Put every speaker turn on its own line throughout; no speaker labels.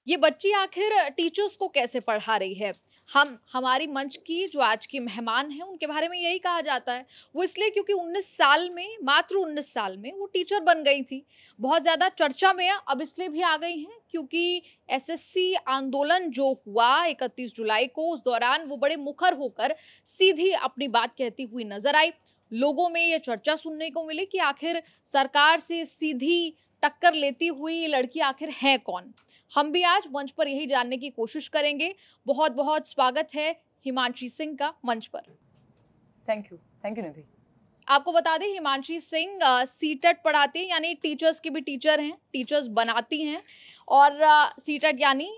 ये बच्ची आखिर टीचर्स को कैसे पढ़ा रही है? हम हमारी मंच की जो आज की मेहमान हैं, उनके बारे में यही कहा जाता है। वो इसलिए क्योंकि 19 साल में, मात्र 19 साल में वो टीचर बन गई थी। बहुत ज़्यादा चर्चा में अब इसलिए भी आ गई हैं क्योंकि एसएससी आंदोलन जो हुआ 31 जुलाई को, उस दौरान वो बड़े मुखर होकर सीधी अपनी बात कहती हुई नज़र आई। लोगों में ये चर्चा सुनने को मिली कि आखिर सरकार से सीधी टक्कर लेती हुई ये लड़की आखिर है कौन? हम भी आज मंच पर यही जानने की कोशिश करेंगे। बहुत बहुत स्वागत है हिमांशी सिंह का मंच पर।
थैंक यू निधि।
आपको बता दें हिमांशी सिंह सीटेट पढ़ाती हैं, यानी टीचर्स की भी टीचर हैं, टीचर्स बनाती हैं। और सीटेट यानी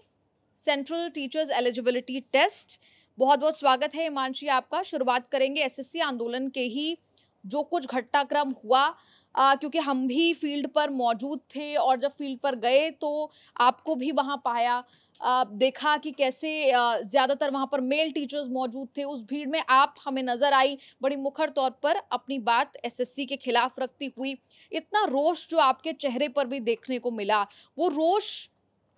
सेंट्रल टीचर्स एलिजिबिलिटी टेस्ट। बहुत बहुत स्वागत है हिमांशी आपका। शुरुआत करेंगे एसएससी आंदोलन के ही जो कुछ घटनाक्रम हुआ, क्योंकि हम भी फील्ड पर मौजूद थे और जब फील्ड पर गए तो आपको भी वहाँ पाया, देखा कि कैसे ज़्यादातर वहाँ पर मेल टीचर्स मौजूद थे। उस भीड़ में आप हमें नज़र आई बड़ी मुखर तौर पर अपनी बात एसएससी के खिलाफ रखती हुई। इतना रोष जो आपके चेहरे पर भी देखने को मिला, वो रोष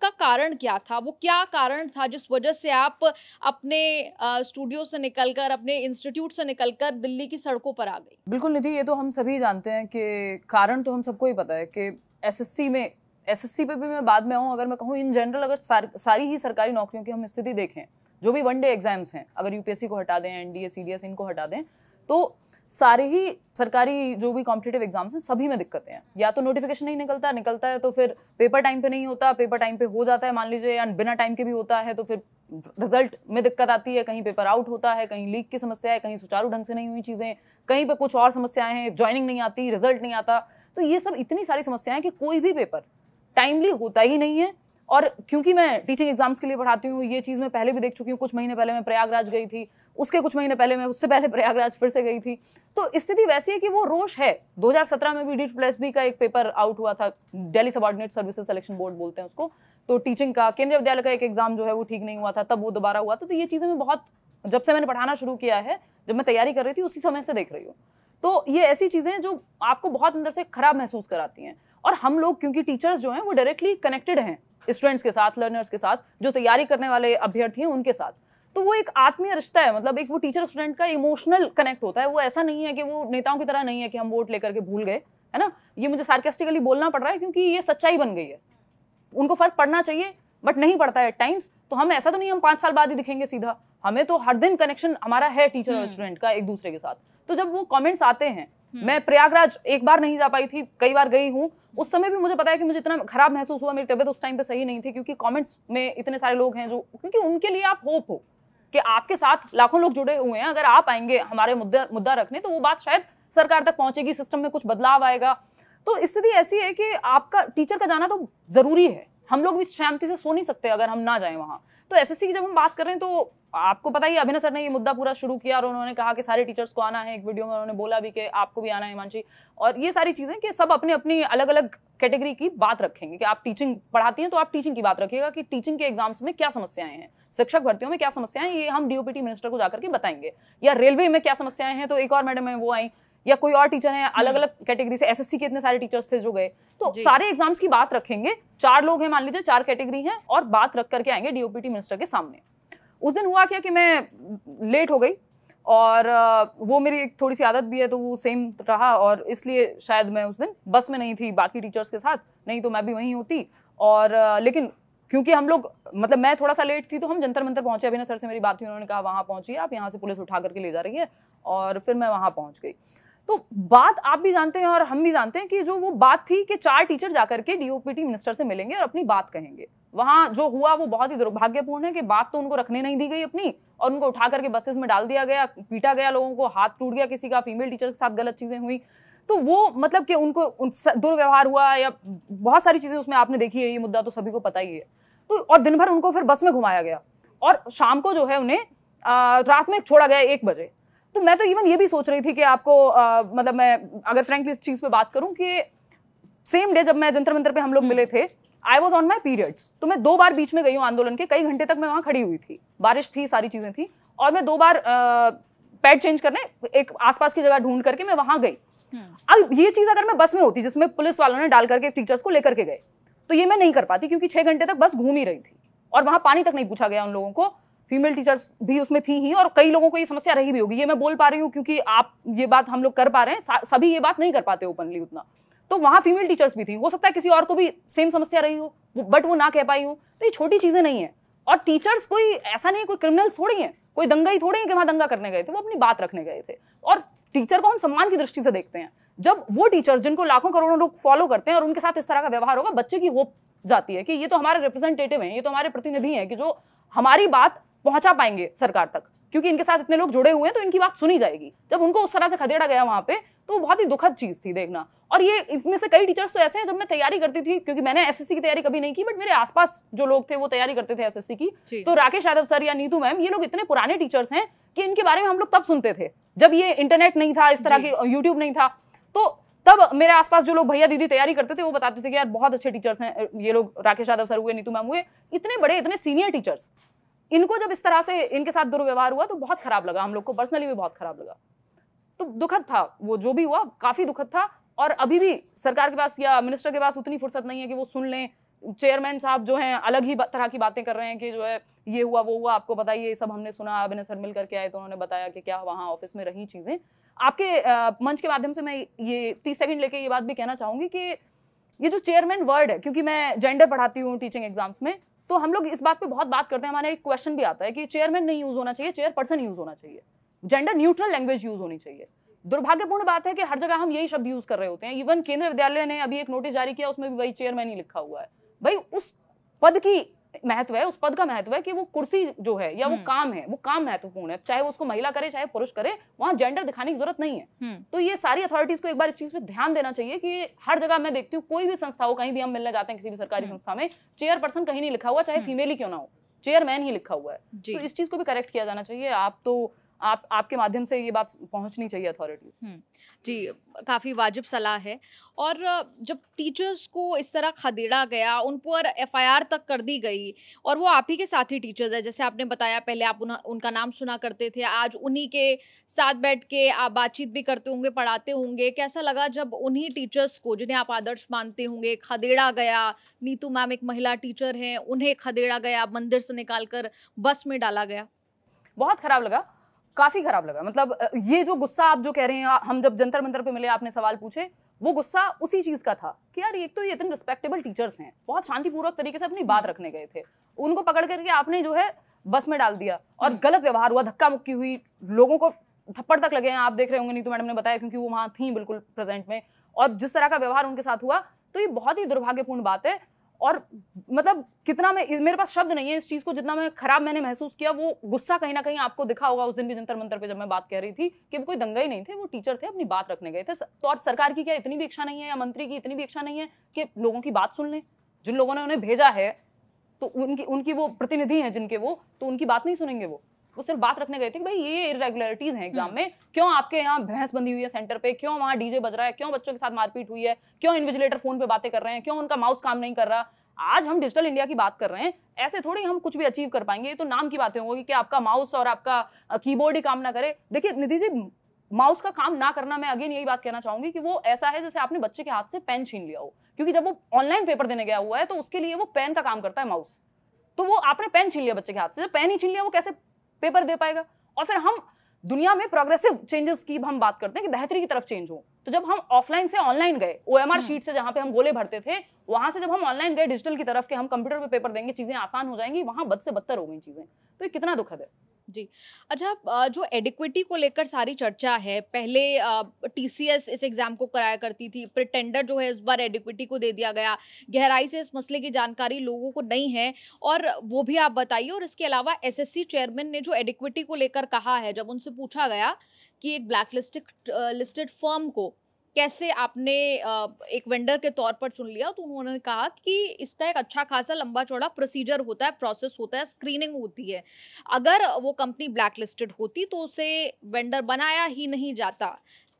का कारण क्या था? वो क्या कारण था जिस वजह से आप अपने स्टूडियो से निकलकर, अपने इंस्टीट्यूट से निकलकर दिल्ली की सड़कों पर आ गई?
बिल्कुल निधि, ये तो हम सभी जानते हैं कि कारण तो हम सबको ही पता है कि एसएससी पे भी मैं बाद में आऊँ, अगर मैं कहूँ इन जनरल, अगर सारी ही सरकारी नौकरियों की हम स्थिति देखें, जो भी वन डे एग्जाम्स हैं, अगर यूपीएससी को हटा दें, एनडीए, सीडीएस इनको हटा दें, तो सारे ही सरकारी जो भी कॉम्पिटिटिव एग्जाम्स हैं सभी में दिक्कतें हैं। या तो नोटिफिकेशन नहीं निकलता है तो फिर पेपर टाइम पे नहीं होता, पेपर टाइम पे हो जाता है मान लीजिए, या बिना टाइम के भी होता है तो फिर रिजल्ट में दिक्कत आती है, कहीं पेपर आउट होता है, कहीं लीक की समस्या है, कहीं सुचारू ढंग से नहीं हुई चीज़ें, कहीं पे कुछ और समस्याएं हैं, ज्वाइनिंग नहीं आती, रिजल्ट नहीं आता। तो ये सब इतनी सारी समस्याएं कि कोई भी पेपर टाइमली होता ही नहीं है। और क्योंकि मैं टीचिंग एग्जाम्स के लिए पढ़ाती हूँ, ये चीज़ मैं पहले भी देख चुकी हूँ। कुछ महीने पहले मैं प्रयागराज गई थी, उसके कुछ महीने पहले मैं उससे पहले प्रयागराज फिर से गई थी। तो स्थिति वैसी है कि वो रोष है। 2017 में भी DSSB का एक पेपर आउट हुआ था, Delhi subordinate services selection board बोलते हैं उसको। तो टीचिंग का केंद्रीय विद्यालय का एक एग्जाम जो है वो ठीक नहीं हुआ था, तब वो दोबारा हुआ था। तो ये चीज़ें मैं बहुत, जब से मैंने पढ़ाना शुरू किया है, जब मैं तैयारी कर रही थी उसी समय से देख रही हूँ। तो ये ऐसी चीज़ें हैं जो आपको बहुत अंदर से खराब महसूस कराती हैं। और हम लोग क्योंकि टीचर्स जो हैं वो डायरेक्टली कनेक्टेड हैं स्टूडेंट्स के साथ, लर्नर्स के साथ, जो तैयारी करने वाले अभ्यर्थी हैं उनके साथ, तो वो एक आत्मीय रिश्ता है। मतलब एक वो टीचर स्टूडेंट का इमोशनल कनेक्ट होता है। वो ऐसा नहीं है कि वो नेताओं की तरह नहीं है कि हम वोट लेकर के भूल गए, है ना। ये मुझे सार्केस्टिकली बोलना पड़ रहा है क्योंकि ये सच्चाई बन गई है। उनको फर्क पड़ना चाहिए बट नहीं पड़ता है टाइम्स। तो हम ऐसा तो नहीं हम 5 साल बाद ही दिखेंगे सीधा, हमें तो हर दिन कनेक्शन हमारा है टीचर और स्टूडेंट का एक दूसरे के साथ। तो जब वो कमेंट्स आते हैं, मैं प्रयागराज एक बार नहीं जा पाई थी, कई बार गई हूँ, उस समय भी मुझे पता है कि मुझे इतना खराब महसूस हुआ, मेरी तबीयत उस टाइम पे सही नहीं थी, क्योंकि कमेंट्स में इतने सारे लोग हैं जो, क्योंकि उनके लिए आप होप हो कि आपके साथ लाखों लोग जुड़े हुए हैं, अगर आप आएंगे हमारे मुद्दा रखने तो वो बात शायद सरकार तक पहुंचेगी, सिस्टम में कुछ बदलाव आएगा। तो स्थिति ऐसी है कि आपका टीचर का जाना तो जरूरी है। हम लोग भी शांति से सो नहीं सकते अगर हम ना जाएं वहां। तो एसएससी की जब हम बात कर रहे हैं तो आपको पता ही, अभिनव सर ने ये मुद्दा पूरा शुरू किया और उन्होंने कहा कि सारे टीचर्स को आना है। एक वीडियो में उन्होंने बोला भी कि आपको भी आना है हिमांशी। और ये सारी चीजें कि सब अपनी अपनी अलग अलग कैटेगरी की बात रखेंगे कि आप टीचिंग पढ़ाती हैं तो आप टीचिंग की बात रखिएगा कि टीचिंग के एग्जाम्स में क्या समस्याएं हैं, शिक्षक भर्तियों में क्या समस्याएं, ये हम डीओपीटी मिनिस्टर को जाकर के बताएंगे। या रेलवे में क्या समस्याएं हैं, तो एक और मैडम है वो आई, या कोई और टीचर है, अलग अलग कैटेगरी से। एसएससी के इतने सारे टीचर्स थे जो गए, तो सारे एग्जाम्स की बात रखेंगे। 4 लोग हैं मान लीजिए, 4 कैटेगरी हैं, और बात रख करके आएंगे डीओपीटी मिनिस्टर के सामने। उस दिन हुआ क्या कि मैं लेट हो गई, और वो मेरी एक थोड़ी सी आदत भी है तो वो सेम रहा, और इसलिए शायद मैं उस दिन बस में नहीं थी बाकी टीचर्स के साथ, नहीं तो मैं भी वहीं होती। और लेकिन क्योंकि हम लोग, मतलब मैं थोड़ा सा लेट थी, तो हम जंतर मंतर पहुंचे। अभिनव सर से मेरी बात हुई, उन्होंने कहा वहां पहुंचिए आप, यहाँ से पुलिस उठा करके ले जा रही है, और फिर मैं वहां पहुंच गई। तो बात आप भी जानते हैं और हम भी जानते हैं कि जो वो बात थी कि 4 टीचर जाकर के डीओपीटी मिनिस्टर से मिलेंगे और अपनी बात कहेंगे। वहां जो हुआ वो बहुत ही दुर्भाग्यपूर्ण है कि बात तो उनको रखने नहीं दी गई अपनी, और उनको उठा करके बसेस में डाल दिया गया, पीटा गया, लोगों को हाथ टूट गया किसी का, फीमेल टीचर के साथ गलत चीजें हुई। तो वो मतलब कि उनको दुर्व्यवहार हुआ, या बहुत सारी चीजें उसमें आपने देखी है, ये मुद्दा तो सभी को पता ही है। तो और दिन भर उनको फिर बस में घुमाया गया, और शाम को जो है उन्हें रात में छोड़ा गया 1 बजे। तो मैं तो इवन ये भी सोच रही थी कि आपको मतलब मैं अगर फ्रैंकली इस चीज पे बात करूं कि सेम डे जब मैं जंतर मंतर पे हम लोग मिले थे, I was on my periods. तो मैं 2 बार बीच में गई हूँ आंदोलन के, कई घंटे तक मैं वहां खड़ी हुई थी, बारिश थी, सारी चीजें थी, और मैं 2 बार पैड चेंज करने एक आसपास की जगह ढूंढ करके मैं वहां गई। अब ये चीज अगर मैं बस में होती जिसमें पुलिस वालों ने डाल करके टीचर्स को लेकर के गए, तो ये मैं नहीं कर पाती क्योंकि 6 घंटे तक बस घूम ही रही थी और वहां पानी तक नहीं पूछा गया उन लोगों को। फीमेल टीचर्स भी उसमें थी ही और कई लोगों को ये समस्या रही भी होगी। ये मैं बोल पा रही हूँ क्योंकि आप ये बात हम लोग कर पा रहे हैं, सभी ये बात नहीं कर पाते ओपनली उतना। तो वहां फीमेल टीचर्स भी थी, हो सकता है किसी और को भी सेम समस्या रही हो बट वो ना कह पाई हो। तो ये छोटी चीजें नहीं है। और टीचर्स कोई ऐसा नहीं है, कोई क्रिमिनल्स थोड़ी है, कोई दंगाई थोड़ी है कि वहां दंगा करने गए थे, वो अपनी बात रखने गए थे। और टीचर को हम सम्मान की दृष्टि से देखते हैं। जब वो टीचर्स जिनको लाखों करोड़ों लोग फॉलो करते हैं और उनके साथ इस तरह का व्यवहार होगा, बच्चे की होप जाती है कि ये तो हमारे रिप्रेजेंटेटिव हैं, ये तो हमारे प्रतिनिधि हैं कि जो हमारी बात पहुंचा पाएंगे सरकार तक, क्योंकि इनके साथ इतने लोग जुड़े हुए हैं तो इनकी बात सुनी जाएगी। जब उनको उस तरह से खदेड़ा गया वहां पे, तो वो बहुत ही दुखद चीज थी देखना। और ये इसमें से कई टीचर्स तो ऐसे हैं, जब मैं तैयारी करती थी, क्योंकि मैंने एसएससी की तैयारी कभी नहीं की, बट मेरे आसपास जो लोग थे वो तैयारी करते थे एसएससी की, तो राकेश यादव सर या नीतू मैम, ये लोग इतने पुराने टीचर्स हैं कि इनके बारे में हम लोग तब सुनते थे जब ये इंटरनेट नहीं था, इस तरह के यूट्यूब नहीं था। तो तब मेरे आसपास जो लोग भैया दीदी तैयारी करते थे वो बताते थे कि यार बहुत अच्छे टीचर्स हैं ये लोग, राकेश यादव सर हुए, नीतू मैम हुए, इतने बड़े इतने सीनियर टीचर्स। इनको जब इस तरह से इनके साथ दुर्व्यवहार हुआ तो बहुत खराब लगा, हम लोग को पर्सनली भी बहुत खराब लगा। तो दुखद था वो जो भी हुआ, काफी दुखद था। और अभी भी सरकार के पास या मिनिस्टर के पास उतनी फुर्सत नहीं है कि वो सुन लें। चेयरमैन साहब जो हैं अलग ही तरह की बातें कर रहे हैं कि जो है ये हुआ वो हुआ, आपको बताइए, ये सब हमने सुना, अभिनय सर मिल करके आए तो उन्होंने बताया कि क्या वहाँ ऑफिस में रही चीजें। आपके मंच के माध्यम से मैं ये 30 सेकंड लेके ये बात भी कहना चाहूंगी कि ये जो चेयरमैन वर्ड है, क्योंकि मैं जेंडर पढ़ाती हूँ टीचिंग एग्जाम्स में, तो हम लोग इस बात पे बहुत बात करते हैं। हमारा एक क्वेश्चन भी आता है कि चेयरमैन नहीं यूज होना चाहिए, चेयरपर्सन यूज होना चाहिए, जेंडर न्यूट्रल लैंग्वेज यूज होनी चाहिए। दुर्भाग्यपूर्ण बात है कि हर जगह हम यही शब्द यूज कर रहे होते हैं। इवन केंद्रीय विद्यालय ने अभी एक नोटिस जारी किया, उसमें भी वही चेयरमैन ही लिखा हुआ है। भाई उस पद की महत्व है, उस पद का महत्व है कि वो कुर्सी जो है या वो काम है, वो काम महत्वपूर्ण है, चाहे वो उसको महिला करे चाहे पुरुष करे, वहां जेंडर दिखाने की जरूरत नहीं है। तो ये सारी अथॉरिटीज को एक बार इस चीज पे ध्यान देना चाहिए कि हर जगह मैं देखती हूँ, कोई भी संस्था हो, कहीं भी हम मिलने जाते हैं किसी भी सरकारी संस्था में, चेयरपर्सन कहीं नहीं लिखा हुआ, चाहे फीमेल ही क्यों ना हो, चेयरमैन ही लिखा हुआ है। तो इस चीज को भी करेक्ट किया जाना चाहिए। आपके माध्यम से ये बात पहुंचनी चाहिए अथॉरिटी।
जी, काफ़ी वाजिब सलाह है। और जब टीचर्स को इस तरह खदेड़ा गया, उन पर एफआईआर तक कर दी गई, और वो आप ही के साथी टीचर्स हैं, जैसे आपने बताया पहले आप उनका नाम सुना करते थे, आज उन्हीं के साथ बैठ के आप बातचीत भी करते होंगे, पढ़ाते होंगे। कैसा लगा जब उन्हीं टीचर्स को, जिन्हें आप आदर्श मानते होंगे, खदेड़ा गया? नीतू मैम एक महिला टीचर हैं, उन्हें खदेड़ा गया, मंदिर से निकालकर बस में डाला गया।
बहुत खराब लगा, काफी खराब लगा। मतलब ये जो गुस्सा आप जो कह रहे हैं, हम जब जंतर मंतर पे मिले, आपने सवाल पूछे, वो गुस्सा उसी चीज का था कि यार एक तो ये इतने रिस्पेक्टेबल टीचर्स हैं, बहुत शांतिपूर्वक तरीके से अपनी बात रखने गए थे, उनको पकड़ करके आपने जो है बस में डाल दिया और गलत व्यवहार हुआ, धक्का मुक्की हुई, लोगों को थप्पड़ तक लगे हैं। आप देख रहे होंगे, नीतू मैडम ने बताया क्योंकि वो वहां थी बिल्कुल प्रेजेंट में, और जिस तरह का व्यवहार उनके साथ हुआ, तो ये बहुत ही दुर्भाग्यपूर्ण बात है। और मतलब कितना मेरे पास शब्द नहीं है इस चीज को, जितना मैं खराब मैंने महसूस किया। वो गुस्सा कहीं ना कहीं आपको दिखा होगा उस दिन भी जंतर मंतर पे जब मैं बात कह रही थी कि वो कोई दंगा ही नहीं थे, वो टीचर थे, अपनी बात रखने गए थे। तो और सरकार की क्या इतनी भी इच्छा नहीं है, या मंत्री की इतनी भी इच्छा नहीं है कि लोगों की बात सुन लें? जिन लोगों ने उन्हें भेजा है तो उनकी वो प्रतिनिधि हैं जिनके, वो तो उनकी बात नहीं सुनेंगे? वो सिर्फ बात रखने गए थे कि भाई ये इरेगुलरिटीज हैं एग्जाम में, क्यों आपके यहाँ भैंस बंधी हुई है सेंटर पे, क्यों वहाँ डीजे बज रहा है, क्यों बच्चों के साथ मारपीट हुई है, क्यों इन्विजिलेटर फोन पे बातें कर रहे हैं, क्यों उनका माउस काम नहीं कर रहा। आज हम डिजिटल इंडिया की बात कर रहे हैं, ऐसे थोड़ी हम कुछ भी अचीव कर पाएंगे। ये तो नाम की बातें होंगी कि आपका माउस और आपका कीबोर्ड ही काम ना करे। देखिए निधि जी, माउस का काम ना करना, मैं अगेन यही बात कहना चाहूंगी कि वो ऐसा है जैसे आपने बच्चे के हाथ से पेन छीन लिया हो, क्योंकि जब वो ऑनलाइन पेपर देने गया हुआ है तो उसके लिए वो पेन का काम करता है माउस। तो वो आपने पेन छीन लिया बच्चे के हाथ से, जब पेन ही छीन लिया वो कैसे पेपर दे पाएगा? और फिर हम दुनिया में प्रोग्रेसिव चेंजेस की हम बात करते हैं कि बेहतरी की तरफ चेंज हो, तो जब हम ऑफलाइन से ऑनलाइन गए, ओएमआर शीट से जहां पे हम गोले भरते थे, वहां से जब हम ऑनलाइन गए डिजिटल की तरफ कि हम कंप्यूटर पे पेपर देंगे, चीजें आसान हो जाएंगी, वहां बद से बदतर हो गई चीजें। तो ये कितना दुखद है।
जी। अच्छा, जो एडिक्विटी को लेकर सारी चर्चा है, पहले टीसीएस इस एग्जाम को कराया करती थी, प्रिटेंडर जो है इस बार एडिक्विटी को दे दिया गया। गहराई से इस मसले की जानकारी लोगों को नहीं है, और वो भी आप बताइए। और इसके अलावा एसएससी चेयरमैन ने जो एडिक्विटी को लेकर कहा है, जब उनसे पूछा गया कि एक ब्लैक लिस्टेड फर्म को कैसे आपने एक वेंडर के तौर पर चुन लिया, तो उन्होंने कहा कि इसका एक अच्छा खासा लंबा चौड़ा प्रोसीजर होता है, प्रोसेस होता है, स्क्रीनिंग होती है। अगर वो कंपनी ब्लैक लिस्टेड होती तो उसे वेंडर बनाया ही नहीं जाता।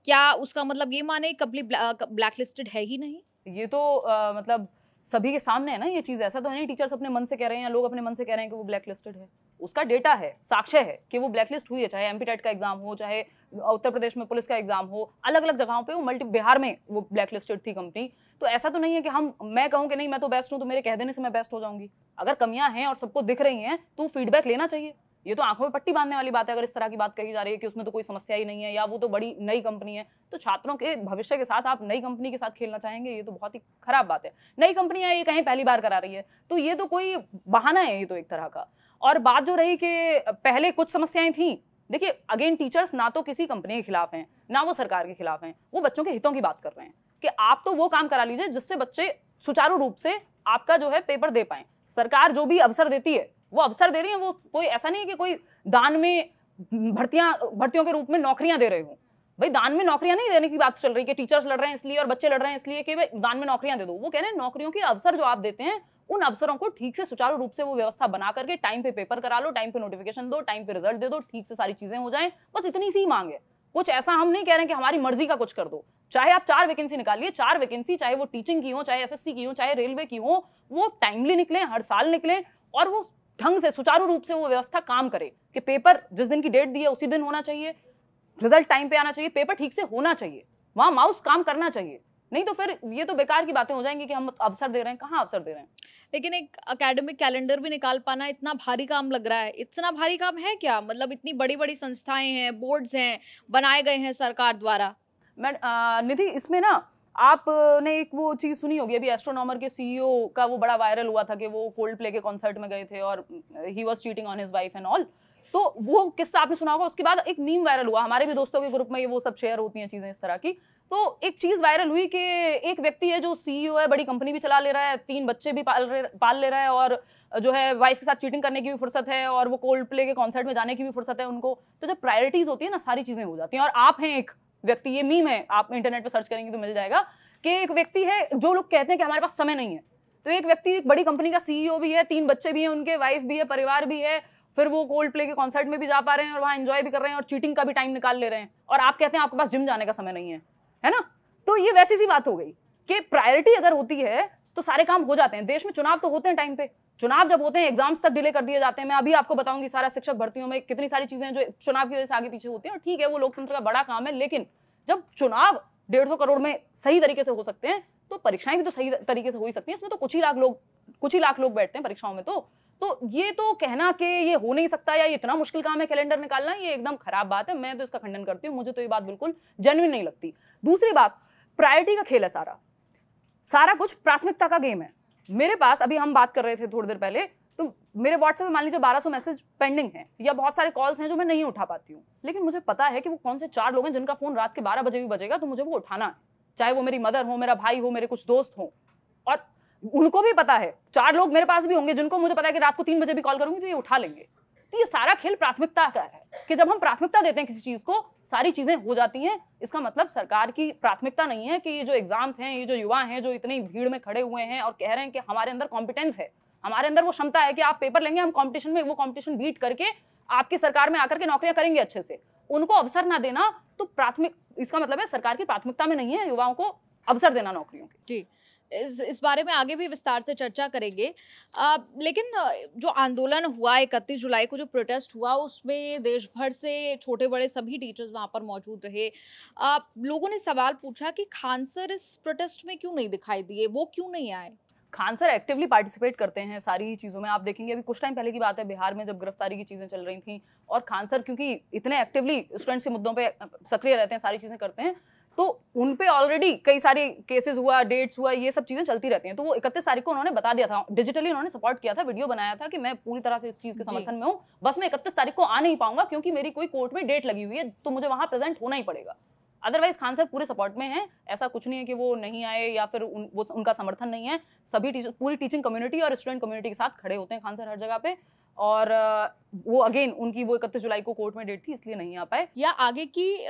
क्या उसका मतलब ये माने कंपनी ब्लैक लिस्टेड है ही नहीं?
ये तो मतलब सभी के सामने है ना ये चीज। ऐसा तो है नहीं टीचर्स अपने मन से कह रहे हैं या लोग अपने मन से कह रहे हैं कि वो ब्लैक लिस्टेड है। उसका डेटा है, साक्ष्य है कि वो ब्लैक लिस्ट हुई है, चाहे एमपी टेट का एग्जाम हो, चाहे उत्तर प्रदेश में पुलिस का एग्जाम हो, अलग अलग जगहों पे वो बिहार में वो ब्लैक लिस्टेड थी कंपनी। तो ऐसा तो नहीं है कि मैं कहूँ कि नहीं मैं तो बेस्ट हूँ तो मेरे कह देने से मैं बेस्ट हो जाऊंगी। अगर कमियां हैं और सबको दिख रही हैं तो फीडबैक लेना चाहिए। ये तो आंखों में पट्टी बांधने वाली बात है अगर इस तरह की बात कही जा रही है कि उसमें तो कोई समस्या ही नहीं है या वो तो बड़ी नई कंपनी है। तो छात्रों के भविष्य के साथ आप नई कंपनी के साथ खेलना चाहेंगे, ये तो बहुत ही खराब बात है। नई कंपनियां ये कहीं पहली बार करा रही है तो ये तो कोई बहाना है, ये तो एक तरह का। और बात जो रही कि पहले कुछ समस्याएं थी, देखिए अगेन टीचर्स ना तो किसी कंपनी के खिलाफ हैं ना वो सरकार के खिलाफ हैं, वो बच्चों के हितों की बात कर रहे हैं कि आप तो वो काम करा लीजिए जिससे बच्चे सुचारू रूप से आपका जो है पेपर दे पाएं। सरकार जो भी अवसर देती है वो अवसर दे रही है, वो कोई ऐसा नहीं है कि कोई दान में भर्तियों के रूप में नौकरियां दे रहे हो। भाई दान में नौकरियां नहीं देने की बात चल रही कि टीचर्स लड़ रहे हैं इसलिए और बच्चे लड़ रहे हैं इसलिए कि भाई दान में नौकरियां दे दो। वो कह रहे हैं नौकरियों के अवसर जो आप देते हैं उन अवसरों को ठीक से सुचारू रूप से वो व्यवस्था बना करके टाइम पे पेपर करा लो, टाइम पे नोटिफिकेशन दो, टाइम पे रिजल्ट दे दो, ठीक से सारी चीजें हो जाएं। बस इतनी सी मांग है। कुछ ऐसा हम नहीं कह रहे हैं कि हमारी मर्जी का कुछ कर दो। चाहे आप 4 वैकेंसी निकालिए, 4 वैकेंसी चाहे वो टीचिंग की हो, चाहे एसएससी की हो, चाहे रेलवे की हो, वो टाइमली निकले, हर साल निकले और वो ढंग से सुचारू रूप से वो व्यवस्था काम करे कि पेपर जिस दिन की डेट दी है उसी दिन होना चाहिए, रिजल्ट टाइम पे आना चाहिए, पेपर ठीक से होना चाहिए, वहां माउस काम करना चाहिए। नहीं तो फिर ये तो बेकार की बातें हो जाएंगी कि हम अवसर दे रहे हैं, कहाँ अवसर दे रहे हैं।
लेकिन एक एकेडमिक कैलेंडर भी निकाल पाना इतना भारी काम लग रहा है। इतना भारी काम है क्या? मतलब इतनी बड़ी बड़ी संस्थाएं हैं, बोर्ड्स हैं, बनाए गए हैं सरकार द्वारा।
निधि इसमें ना आपने एक वो चीज सुनी होगी, अभी एस्ट्रोनॉमर के सीईओ का वो बड़ा वायरल हुआ था कि वो कोल्ड प्ले के कॉन्सर्ट में गए थे और he was cheating on his wife and all. तो वो किस्सा आपने सुना होगा। उसके बाद एक मीम वायरल हुआ, हमारे भी दोस्तों के ग्रुप में ये वो सब शेयर होती हैं चीजें इस तरह की। तो एक चीज वायरल हुई कि एक व्यक्ति है जो सीईओ है, बड़ी कंपनी भी चला ले रहा है, 3 बच्चे भी पाल ले रहा है और जो है वाइफ के साथ चीटिंग करने की भी फुर्सत है और वो कोल्ड प्ले के कॉन्सर्ट में जाने की भी फुर्सत है उनको। तो जब प्रायोरिटीज होती है ना, सारी चीजें हो जाती हैं। और आप हैं एक व्यक्ति, ये मीम है, आप इंटरनेट पे सर्च करेंगे तो मिल जाएगा कि एक व्यक्ति है जो लोग कहते हैं कि हमारे पास समय नहीं है, तो एक व्यक्ति एक बड़ी कंपनी का सीईओ भी है, 3 बच्चे भी हैं उनके, वाइफ भी है, परिवार भी है, फिर वो कोल्ड प्ले के कॉन्सर्ट में भी जा पा रहे हैं और वहां एंजॉय भी कर रहे हैं और चीटिंग का भी टाइम निकाल ले रहे हैं, और आप कहते हैं आपके पास जिम जाने का समय नहीं है ना। तो ये वैसी सी बात हो गई कि प्रायोरिटी अगर होती है तो सारे काम हो जाते हैं। देश में चुनाव तो होते हैं टाइम पे, चुनाव जब होते हैं एग्जाम्स तक डिले कर दिए जाते हैं। मैं अभी आपको बताऊंगी सारा शिक्षक भर्तियों में कितनी सारी चीजें जो चुनाव की वजह से आगे पीछे होती हैं, और ठीक है वो लोकतंत्र का बड़ा काम है, लेकिन जब चुनाव 150 करोड़ में सही तरीके से हो सकते हैं तो परीक्षाएं भी तो सही तरीके से हो ही सकती हैं। इसमें तो कुछ ही लाख लोग बैठते हैं परीक्षाओं में। तो ये तो कहना कि ये हो नहीं सकता या ये इतना मुश्किल काम है कैलेंडर निकालना, ये एकदम खराब बात है। मैं तो इसका खंडन करती हूँ, मुझे तो ये बात बिल्कुल जेन्युइन नहीं लगती। दूसरी बात, प्रायोरिटी का खेल है सारा कुछ प्राथमिकता का गेम है। मेरे पास अभी हम बात कर रहे थे थोड़ी देर पहले, तो मेरे व्हाट्सएप में मान लीजिए 1200 मैसेज पेंडिंग हैं या बहुत सारे कॉल्स हैं जो मैं नहीं उठा पाती हूँ, लेकिन मुझे पता है कि वो कौन से 4 लोग हैं जिनका फोन रात के 12 बजे भी बजेगा तो मुझे वो उठाना है, चाहे वो मेरी मदर हो, मेरा भाई हो, मेरे कुछ दोस्त हो। और उनको भी पता है, 4 लोग मेरे पास भी होंगे जिनको मुझे पता है कि रात को 3 बजे भी कॉल करूंगी तो ये उठा लेंगे। तो ये सारा खेल प्राथमिकता का है कि जब हम प्राथमिकता देते हैं किसी चीज को, सारी चीजें हो जाती हैं। इसका मतलब सरकार की प्राथमिकता नहीं है कि ये जो एग्जाम्स हैं, ये जो युवा हैं जो इतनी भीड़ में खड़े हुए हैं और कह रहे हैं कि हमारे अंदर कॉम्पिटेंस है, हमारे अंदर वो क्षमता है कि आप पेपर लेंगे, हम कंपटीशन में वो कंपटीशन बीट करके आपकी सरकार में आकर के नौकरियां करेंगे अच्छे से, उनको अवसर ना देना तो प्राथमिक, इसका मतलब है सरकार की प्राथमिकता में नहीं है युवाओं को अवसर देना नौकरियों की।
जी, इस बारे में आगे भी विस्तार से चर्चा करेंगे। लेकिन जो आंदोलन हुआ 31 जुलाई को, जो प्रोटेस्ट हुआ, उसमें देश भर से छोटे बड़े सभी टीचर्स वहां पर मौजूद रहे। लोगों ने सवाल पूछा कि खान सर इस प्रोटेस्ट में क्यों नहीं दिखाई दिए, वो क्यों नहीं आए?
खान सर एक्टिवली पार्टिसिपेट करते हैं सारी चीज़ों में। आप देखेंगे अभी कुछ टाइम पहले की बात है, बिहार में जब गिरफ्तारी की चीज़ें चल रही थी और खान सर क्योंकि इतने एक्टिवली स्टूडेंट्स के मुद्दों पे सक्रिय रहते हैं, सारी चीज़ें करते हैं, तो उन पे ऑलरेडी कई सारे केसेस हुआ, डेट्स हुआ, ये सब चीज़ें चलती रहती हैं। तो वो 31 तारीख को उन्होंने बता दिया था, डिजिटली उन्होंने सपोर्ट किया था, वीडियो बनाया था कि मैं पूरी तरह से इस चीज़ के समर्थन में हूँ, बस मैं 31 तारीख को आ नहीं पाऊंगा क्योंकि मेरी कोई कोर्ट में डेट लगी हुई है, तो मुझे वहाँ प्रेजेंट होना ही पड़ेगा। अदरवाइज खान सर पूरे सपोर्ट में हैं, ऐसा कुछ नहीं है कि वो नहीं आए या फिर उनका समर्थन नहीं है। सभी पूरी टीचिंग कम्युनिटी और स्टूडेंट कम्युनिटी के साथ खड़े होते हैं खान सर हर जगह पे। और वो अगेन उनकी वो 31 जुलाई को कोर्ट में डेट थी, इसलिए नहीं आ पाए।
या आगे की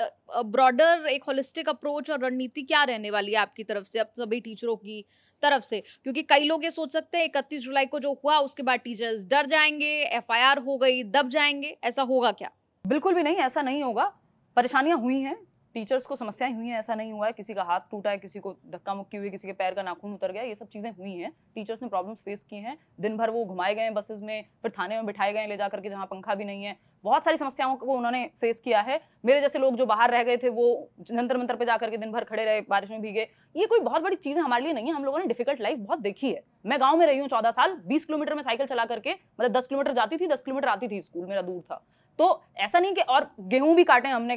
ब्रॉडर एक होलिस्टिक अप्रोच और रणनीति क्या रहने वाली है आपकी तरफ से, अब सभी टीचरों की तरफ से? क्योंकि कई लोग ये सोच सकते हैं 31 जुलाई को जो हुआ उसके बाद टीचर्स डर जाएंगे, FIR हो गई, दब जाएंगे, ऐसा होगा क्या?
बिल्कुल भी नहीं, ऐसा नहीं होगा। परेशानियां हुई हैं, टीचर्स को समस्याएं हुई हैं, ऐसा नहीं हुआ है, किसी का हाथ टूटा है, किसी को धक्का मुक्की हुई, किसी के पैर का नाखून उतर गया, ये सब चीज़ें हुई हैं। टीचर्स ने प्रॉब्लम्स फेस की हैं, दिन भर वो घुमाए गए बसेस में, फिर थाने में बिठाए गए ले जा करके जहाँ पंखा भी नहीं है, बहुत सारी समस्याओं को उन्होंने फेस किया है। मेरे जैसे लोग जो बाहर रह गए थे वो जंतर मंतर पे जाकर के दिन भर खड़े रहे, बारिश में भीगे। ये कोई बहुत बड़ी चीज़ हमारे लिए नहीं है, हम लोगों ने डिफिकल्ट लाइफ बहुत देखी है। मैं गाँव में रही हूँ 14 साल, 20 किलोमीटर में साइकिल चला करके, मतलब 10 किलोमीटर जाती थी, 10 किलोमीटर आती थी, स्कूल मेरा दूर था। तो ऐसा नहीं कि, और गेहूं भी काटे हमने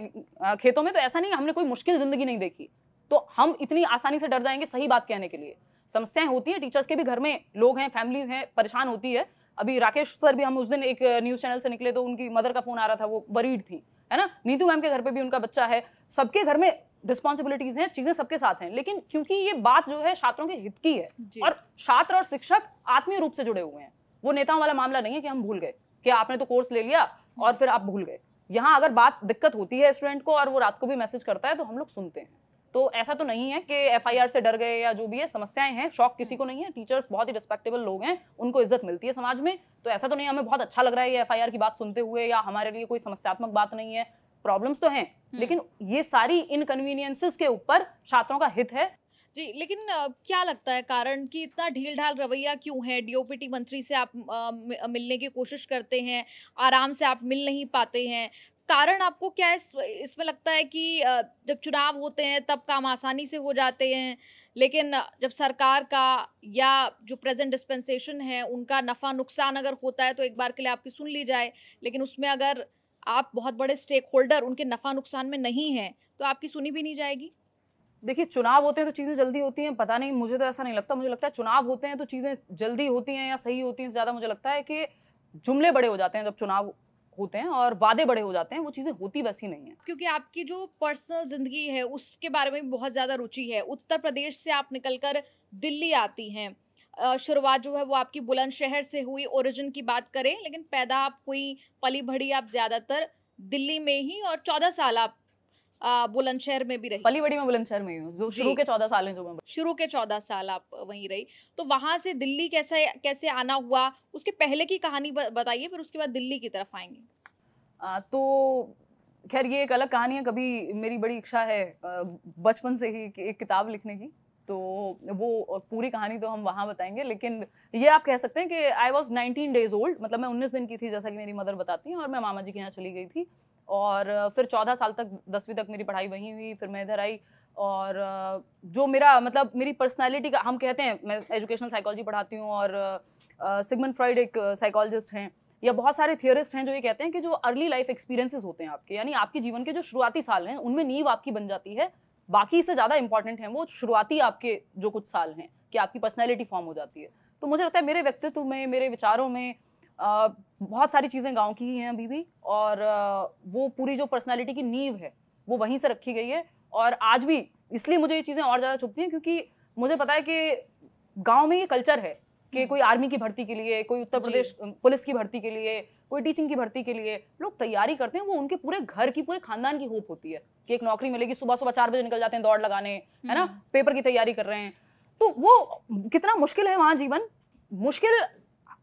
खेतों में, तो ऐसा नहीं हमने कोई मुश्किल जिंदगी नहीं देखी तो हम इतनी आसानी से डर जाएंगे सही बात कहने के लिए। समस्याएं होती हैं, टीचर्स के भी घर में लोग हैं, फैमिली हैं, परेशान होती है। अभी राकेश सर भी, हम उस दिन एक न्यूज चैनल से निकले तो उनकी मदर का फोन आ रहा था, वो वरीड थी, है ना। नीतू मैम के घर पे भी उनका बच्चा है, सबके घर में रिस्पॉन्सिबिलिटीज हैं, चीजें सबके साथ हैं, लेकिन क्योंकि ये बात जो है छात्रों के हित की है और छात्र और शिक्षक आत्मीय रूप से जुड़े हुए हैं, वो नेताओं वाला मामला नहीं है कि हम भूल गए कि आपने तो कोर्स ले लिया और फिर आप भूल गए। यहाँ अगर बात दिक्कत होती है स्टूडेंट को और वो रात को भी मैसेज करता है तो हम लोग सुनते हैं। तो ऐसा तो नहीं है कि एफआईआर से डर गए या जो भी है, समस्याएं हैं, शौक किसी को नहीं है। टीचर्स बहुत ही रिस्पेक्टेबल लोग हैं, उनको इज्जत मिलती है समाज में, तो ऐसा तो नहीं हमें बहुत अच्छा लग रहा है ये एफआईआर की बात सुनते हुए, या हमारे लिए कोई समस्यात्मक बात नहीं है। प्रॉब्लम्स तो हैं, लेकिन ये सारी इनकन्वीनियंसेस के ऊपर छात्रों का हित है।
जी, लेकिन क्या लगता है कारण कि इतना ढील ढाल रवैया क्यों है? डीओपीटी मंत्री से आप मिलने की कोशिश करते हैं, आराम से आप मिल नहीं पाते हैं। कारण आपको क्या इसमें लगता है कि जब चुनाव होते हैं तब काम आसानी से हो जाते हैं, लेकिन जब सरकार का या जो प्रेजेंट डिस्पेंसेशन है उनका नफ़ा नुकसान अगर होता है तो एक बार के लिए आपकी सुन ली जाए, लेकिन उसमें अगर आप बहुत बड़े स्टेक होल्डर उनके नफ़ा नुकसान में नहीं हैं तो आपकी सुनी भी नहीं जाएगी?
देखिए, चुनाव होते हैं तो चीज़ें जल्दी होती हैं, पता नहीं, मुझे तो ऐसा नहीं लगता। मुझे लगता है चुनाव होते हैं तो चीज़ें जल्दी होती हैं या सही होती हैं। ज़्यादा मुझे लगता है कि जुमले बड़े हो जाते हैं जब चुनाव होते हैं और वादे बड़े हो जाते हैं, वो चीज़ें होती वैसी नहीं है।
क्योंकि आपकी जो पर्सनल ज़िंदगी है उसके बारे में भी बहुत ज़्यादा रुचि है। उत्तर प्रदेश से आप निकलकर दिल्ली आती हैं। शुरुआत जो है वो आपकी बुलंदशहर से हुई, ओरिजिन की बात करें, लेकिन पैदा आप हुई, पली-बढ़ी आप ज़्यादातर दिल्ली में ही, और 14 साल आप बुलंदशहर में भी रही।
पली-बड़ी मैं बुलंदशहर में ही हूँ, जो शुरू के 14 साल हैं जो मैं
शुरू के 14 साल आप वहीं रही। तो वहाँ से दिल्ली कैसे आना हुआ? उसके पहले की कहानी बताइए, फिर उसके बाद दिल्ली की तरफ आएँगे।
तो खैर ये एक अलग कहानी है। कभी मेरी बड़ी इच्छा है बचपन से ही एक किताब लिखने की, तो वो पूरी कहानी तो हम वहाँ बताएंगे, लेकिन ये आप कह सकते हैं कि आई वॉज 19 डेज ओल्ड, मतलब मैं 19 दिन की थी, जैसा कि मेरी मदर बताती हैं, और मैं मामा जी के यहाँ चली गई थी। और फिर 14 साल तक, 10वीं तक मेरी पढ़ाई वहीं हुई। फिर मैं इधर आई, और जो मेरा मतलब मेरी पर्सनैलिटी का, हम कहते हैं, मैं एजुकेशनल साइकोलॉजी पढ़ाती हूँ, और सिगमंड फ्रॉइड एक साइकोलॉजिस्ट हैं, या बहुत सारे थियरिस्ट हैं जो ये कहते हैं कि जो अर्ली लाइफ एक्सपीरियंसेस होते हैं आपके, यानी आपके जीवन के जो शुरुआती साल हैं, उनमें नींव आपकी बन जाती है। बाकी से ज़्यादा इंपॉर्टेंट हैं वो शुरुआती आपके जो कुछ साल हैं, कि आपकी पर्सनैलिटी फॉर्म हो जाती है। तो मुझे लगता है मेरे व्यक्तित्व में, मेरे विचारों में बहुत सारी चीज़ें गाँव की ही हैं अभी भी, और वो पूरी जो पर्सनैलिटी की नींव है वो वहीं से रखी गई है। और आज भी इसलिए मुझे ये चीज़ें और ज़्यादा चुभती हैं, क्योंकि मुझे पता है कि गाँव में ये कल्चर है कि कोई आर्मी की भर्ती के लिए, कोई उत्तर प्रदेश पुलिस की भर्ती के लिए, कोई टीचिंग की भर्ती के लिए लोग तैयारी करते हैं। वो उनके पूरे घर की, पूरे खानदान की होप होती है कि एक नौकरी मिलेगी। सुबह सुबह 4 बजे निकल जाते हैं दौड़ लगाने, है ना, पेपर की तैयारी कर रहे हैं। तो वो कितना मुश्किल है वहाँ जीवन। मुश्किल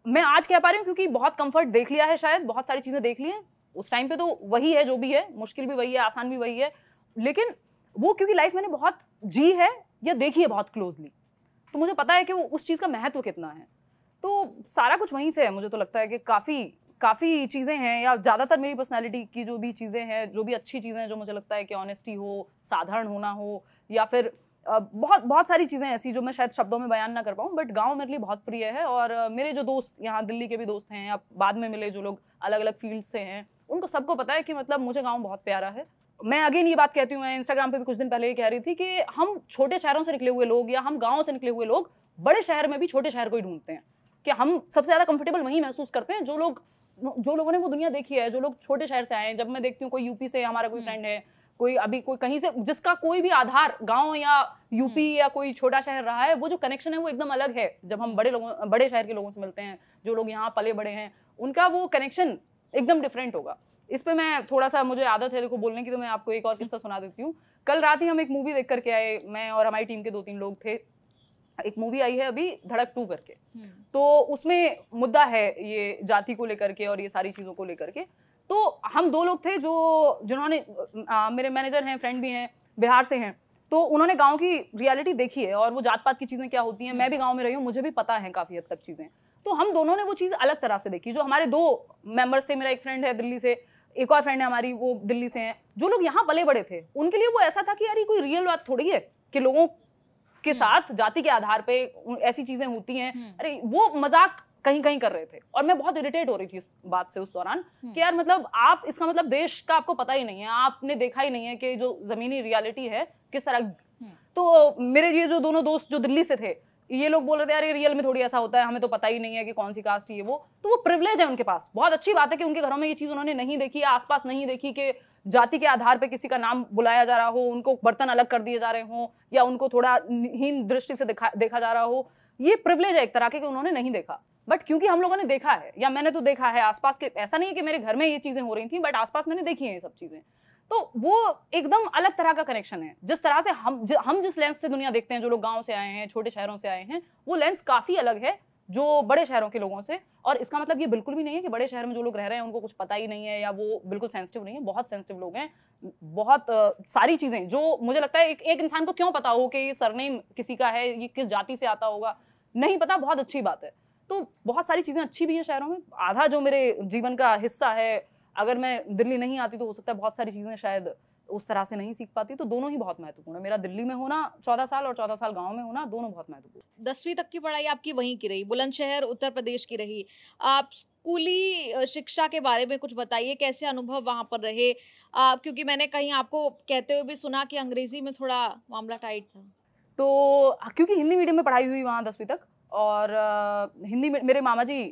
मैं आज कह पा रही हूँ क्योंकि बहुत कंफर्ट देख लिया है, शायद बहुत सारी चीज़ें देख ली हैं। उस टाइम पे तो वही है जो भी है, मुश्किल भी वही है, आसान भी वही है, लेकिन वो क्योंकि लाइफ मैंने बहुत जी है या देखी है बहुत क्लोजली, तो मुझे पता है कि वो उस चीज़ का महत्व कितना है। तो सारा कुछ वहीं से है। मुझे तो लगता है कि काफ़ी चीज़ें हैं, या ज़्यादातर मेरी पर्सनालिटी की जो भी चीज़ें हैं, जो भी अच्छी चीज़ें हैं, जो मुझे लगता है कि ऑनेस्टी हो, साधारण होना हो, या फिर बहुत सारी चीज़ें ऐसी जो मैं शायद शब्दों में बयान ना कर पाऊँ, बट गाँव मेरे लिए बहुत प्रिय है। और मेरे जो दोस्त यहाँ दिल्ली के भी दोस्त हैं, या बाद में मिले जो लोग अलग अलग फील्ड से हैं, उनको सबको पता है कि मतलब मुझे गाँव बहुत प्यारा है। मैं अगेन ये बात कहती हूँ, मैं इंस्टाग्राम पे भी कुछ दिन पहले ये कह रही थी कि हम छोटे शहरों से निकले हुए लोग, या हम गाँव से निकले हुए लोग बड़े शहर में भी छोटे शहर को ही ढूंढते हैं, कि हम सबसे ज़्यादा कंफर्टेबल वहीं महसूस करते हैं जो लोगों ने वो दुनिया देखी है, जो लोग छोटे शहर से आए हैं। जब मैं देखती हूँ कोई यूपी से, हमारा कोई फ्रेंड है, कोई अभी कोई कहीं से, जिसका कोई भी आधार गांव या यूपी या कोई छोटा शहर रहा है, वो जो कनेक्शन है वो एकदम अलग है। जब हम बड़े शहर के लोगों से मिलते हैं, जो लोग यहाँ पले बड़े हैं, उनका वो कनेक्शन एकदम डिफरेंट होगा। इस पे मैं थोड़ा सा, मुझे आदत है देखो बोलने की, तो मैं आपको एक और किस्सा सुना देती हूँ। कल रात ही हम एक मूवी देख करके आए, मैं और हमारी टीम के 2-3 लोग थे। एक मूवी आई है अभी धड़क 2 करके, तो उसमें मुद्दा है ये जाति को लेकर के और ये सारी चीज़ों को लेकर के। तो हम 2 लोग थे जिन्होंने मेरे मैनेजर हैं, फ्रेंड भी हैं, बिहार से हैं, तो उन्होंने गांव की रियलिटी देखी है और वो जात पात की चीज़ें क्या होती हैं, मैं भी गांव में रही हूँ, मुझे भी पता है काफ़ी हद तक चीज़ें। तो हम दोनों ने वो चीज़ अलग तरह से देखी। जो हमारे 2 मेंबर्स थे, मेरा एक फ्रेंड है दिल्ली से, एक और फ्रेंड है हमारी वो दिल्ली से हैं, जो लोग यहाँ पले बड़े थे, उनके लिए वो ऐसा था कि यार ये कोई रियल बात थोड़ी है कि लोगों के साथ जाति के आधार पे ऐसी चीजें होती हैं। अरे वो मजाक कहीं कहीं कर रहे थे और मैं बहुत इरिटेट हो रही थी इस बात से उस दौरान कि यार मतलब आप, इसका मतलब देश का आपको पता ही नहीं है, आपने देखा ही नहीं है कि जो जमीनी रियलिटी है किस तरह। तो मेरे ये जो दोनों दोस्त जो दिल्ली से थे, ये लोग बोल रहे थे यार ये रियल में थोड़ी ऐसा होता है, हमें तो पता ही नहीं है कि कौन सी कास्ट है वो। तो वो प्रिविलेज है उनके पास, बहुत अच्छी बात है कि उनके घरों में ये चीज उन्होंने नहीं देखी, आसपास नहीं देखी कि जाति के आधार पे किसी का नाम बुलाया जा रहा हो, उनको बर्तन अलग कर दिए जा रहे हो या उनको थोड़ा हीन दृष्टि से देखा जा रहा हो। ये प्रिविलेज है एक तरह के कि उन्होंने नहीं देखा। बट क्योंकि हम लोगों ने देखा है, या मैंने तो देखा है आसपास के, ऐसा नहीं है कि मेरे घर में ये चीजें हो रही थी, बट आसपास मैंने देखी है ये सब चीजें, तो वो एकदम अलग तरह का कनेक्शन है। जिस तरह से हम जिस लेंस से दुनिया देखते हैं, जो लोग गांव से आए हैं, छोटे शहरों से आए हैं, वो लेंस काफी अलग है जो बड़े शहरों के लोगों से। और इसका मतलब ये बिल्कुल भी नहीं है कि बड़े शहर में जो लोग रह रहे हैं उनको कुछ पता ही नहीं है या वो बिल्कुल सेंसिटिव नहीं है। बहुत सेंसिटिव लोग हैं, बहुत सारी चीजें जो मुझे लगता है एक इंसान को क्यों पता हो कि ये सरनेम किसी का है, ये किस जाति से आता होगा, नहीं पता, बहुत अच्छी बात है। तो बहुत सारी चीजें अच्छी भी हैं शहरों में। आधा जो मेरे जीवन का हिस्सा है, अगर मैं दिल्ली नहीं आती तो हो सकता है बहुत सारी चीजें शायद उस तरह से नहीं सीख पाती। तो दोनों ही बहुत महत्वपूर्ण है। मेरा दिल्ली में होना 14 साल और 14 साल गांव में होना, दोनों बहुत महत्वपूर्ण।
10वीं तक की पढ़ाई आपकी वहीं की रही, बुलंदशहर उत्तर प्रदेश की रही। आप स्कूली शिक्षा के बारे में कुछ बताइए, कैसे अनुभव वहां पर रहे? क्योंकि मैंने कहीं आपको कहते हुए भी सुना कि अंग्रेजी में थोड़ा मामला टाइट था।
तो क्योंकि हिंदी मीडियम में पढ़ाई हुई वहाँ 10वीं तक, और हिंदी में मेरे मामा जी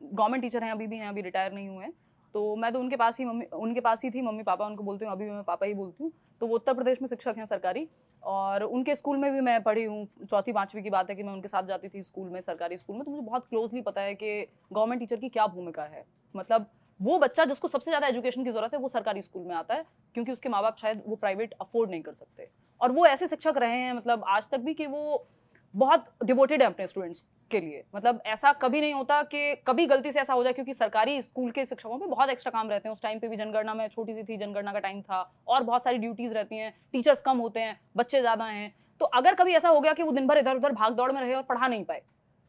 गवर्नमेंट टीचर हैं, अभी भी हैं, अभी रिटायर नहीं हुए हैं। तो मैं तो उनके पास ही थी, मम्मी पापा उनको बोलती हूँ, अभी भी मैं पापा ही बोलती हूँ। तो वो उत्तर प्रदेश में शिक्षक हैं सरकारी, और उनके स्कूल में भी मैं पढ़ी हूँ। 4वीं 5वीं की बात है कि मैं उनके साथ जाती थी स्कूल में, सरकारी स्कूल में। तो मुझे बहुत क्लोजली पता है कि गवर्नमेंट टीचर की क्या भूमिका है। मतलब वो बच्चा जिसको सबसे ज़्यादा एजुकेशन की जरूरत है वो सरकारी स्कूल में आता है, क्योंकि उसके माँ बाप शायद वो प्राइवेट अफोर्ड नहीं कर सकते। और वो ऐसे शिक्षक रहे हैं मतलब आज तक भी कि वो बहुत डिवोटेड है अपने स्टूडेंट्स के लिए। मतलब ऐसा कभी नहीं होता कि कभी गलती से ऐसा हो जाए, क्योंकि सरकारी स्कूल के शिक्षकों पे बहुत एक्स्ट्रा काम रहते हैं। उस टाइम पे भी जनगणना में, छोटी सी थी जनगणना का टाइम था, और बहुत सारी ड्यूटीज रहती हैं, टीचर्स कम होते हैं, बच्चे ज़्यादा हैं। तो अगर कभी ऐसा हो गया कि वो दिन भर इधर उधर भाग दौड़ में रहे और पढ़ा नहीं पाए,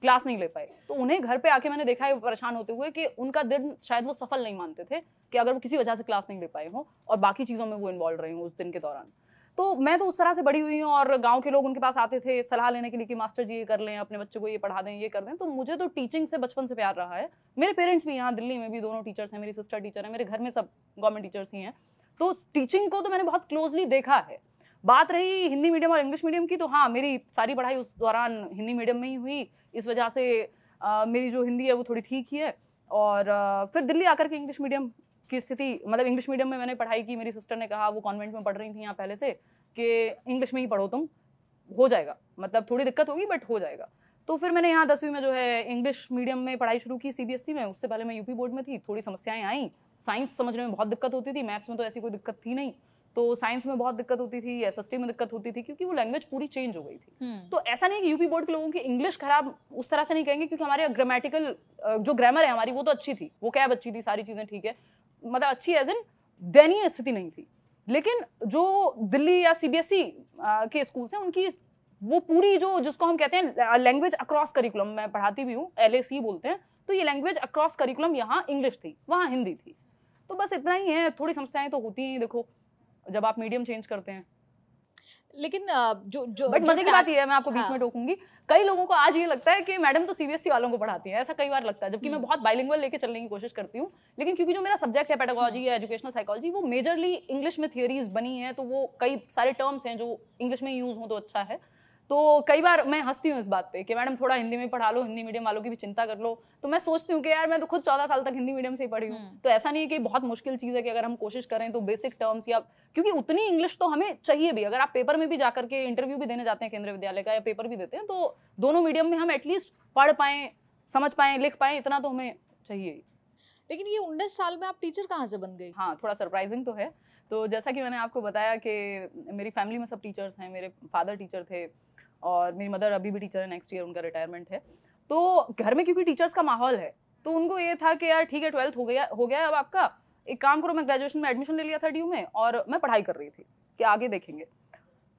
क्लास नहीं ले पाए, तो उन्हें घर पे आके मैंने देखा है परेशान होते हुए कि उनका दिन शायद वो सफल नहीं मानते थे कि अगर वो किसी वजह से क्लास नहीं ले पाए हों और बाकी चीज़ों में वो इन्वॉल्व रहे हों उस दिन के दौरान। तो मैं तो उस तरह से बड़ी हुई हूँ, और गांव के लोग उनके पास आते थे सलाह लेने के लिए कि मास्टर जी ये कर लें, अपने बच्चे को ये पढ़ा दें, ये कर दें। तो मुझे तो टीचिंग से बचपन से प्यार रहा है। मेरे पेरेंट्स भी यहाँ दिल्ली में भी दोनों टीचर्स हैं, मेरी सिस्टर टीचर है, मेरे घर में सब गवर्नमेंट टीचर्स ही हैं। तो टीचिंग को तो मैंने बहुत क्लोजली देखा है। बात रही हिंदी मीडियम और इंग्लिश मीडियम की, तो हाँ, मेरी सारी पढ़ाई उस दौरान हिंदी मीडियम में ही हुई। इस वजह से मेरी जो हिंदी है वो थोड़ी ठीक ही है। और फिर दिल्ली आकर के इंग्लिश मीडियम की स्थिति, मतलब इंग्लिश मीडियम में मैंने पढ़ाई की। मेरी सिस्टर ने कहा, वो कॉन्वेंट में पढ़ रही थी यहाँ पहले से, कि इंग्लिश में ही पढ़ो तुम, हो जाएगा, मतलब थोड़ी दिक्कत होगी बट हो जाएगा। तो फिर मैंने यहाँ 10वीं में जो है इंग्लिश मीडियम में पढ़ाई शुरू की, सीबीएसई में। उससे पहले मैं यूपी बोर्ड में थी। थोड़ी समस्याएं आई, साइंस समझने में बहुत दिक्कत होती थी, मैथ्स में तो ऐसी कोई दिक्कत थी नहीं, तो साइंस में बहुत दिक्कत होती थी, एसएसटी में दिक्कत होती थी, क्योंकि वो लैंग्वेज पूरी चेंज हो गई थी। तो ऐसा नहीं कि यूपी बोर्ड के लोगों की इंग्लिश खराब उस तरह से नहीं कहेंगे, क्योंकि हमारे ग्रामेटिकल जो ग्रामर है हमारी वो तो अच्छी थी, वो कैब अच्छी थी, सारी चीज़ें ठीक है, मतलब अच्छी एज इन दयनीय स्थिति नहीं थी। लेकिन जो दिल्ली या सीबीएसई के स्कूल हैं उनकी वो पूरी जो, जिसको हम कहते हैं लैंग्वेज अक्रॉस करिकुलम, मैं पढ़ाती भी हूँ, LAC बोलते हैं, तो ये लैंग्वेज अक्रॉस करिकुलम यहाँ इंग्लिश थी, वहाँ हिंदी थी। तो बस इतना ही है, थोड़ी समस्याएं तो होती ही, देखो जब आप मीडियम चेंज करते हैं।
लेकिन जो
बट मजे की बात ये है, मैं आपको बीच में टोकूंगी, कई लोगों को आज ये लगता है कि मैडम तो सीबीएसई वालों को पढ़ाती है, ऐसा कई बार लगता है, जबकि मैं बहुत बाइलिंगुअल लेके चलने की कोशिश करती हूँ। लेकिन क्योंकि जो मेरा सब्जेक्ट है पेडागोजी या एजुकेशनल साइकोलॉजी, वो मेजरली इंग्लिश में थियरीज बनी है, तो वो कई सारे टर्म्स हैं जो इंग्लिश में यूज हो तो अच्छा है। तो कई बार मैं हंसती हूँ इस बात पे कि मैडम थोड़ा हिंदी में पढ़ा लो, हिंदी मीडियम वालों की भी चिंता कर लो। तो मैं सोचती हूँ कि यार मैं तो खुद 14 साल तक हिंदी मीडियम से ही पढ़ी हूँ, तो ऐसा नहीं है कि बहुत मुश्किल चीज़ है कि अगर हम कोशिश करें तो बेसिक टर्म्स, या क्योंकि उतनी इंग्लिश तो हमें चाहिए भी। अगर आप पेपर में भी जाकर के इंटरव्यू भी देने जाते हैं केंद्रीय विद्यालय का, या पेपर भी देते हैं, तो दोनों मीडियम में हम एटलीस्ट पढ़ पाएँ, समझ पाएँ, लिख पाएँ, इतना तो हमें चाहिए।
लेकिन ये 19 साल में आप टीचर कहाँ से बन गई?
हाँ, थोड़ा सरप्राइजिंग तो है। तो जैसा कि मैंने आपको बताया कि मेरी फैमिली में सब टीचर्स हैं, मेरे फादर टीचर थे, और मेरी मदर अभी भी टीचर है, नेक्स्ट ईयर उनका रिटायरमेंट है। तो घर में क्योंकि टीचर्स का माहौल है, तो उनको ये था कि यार ठीक है 12th हो गया है अब आपका, एक काम करो, मैं ग्रेजुएशन में एडमिशन ले लिया था DU में और मैं पढ़ाई कर रही थी कि आगे देखेंगे।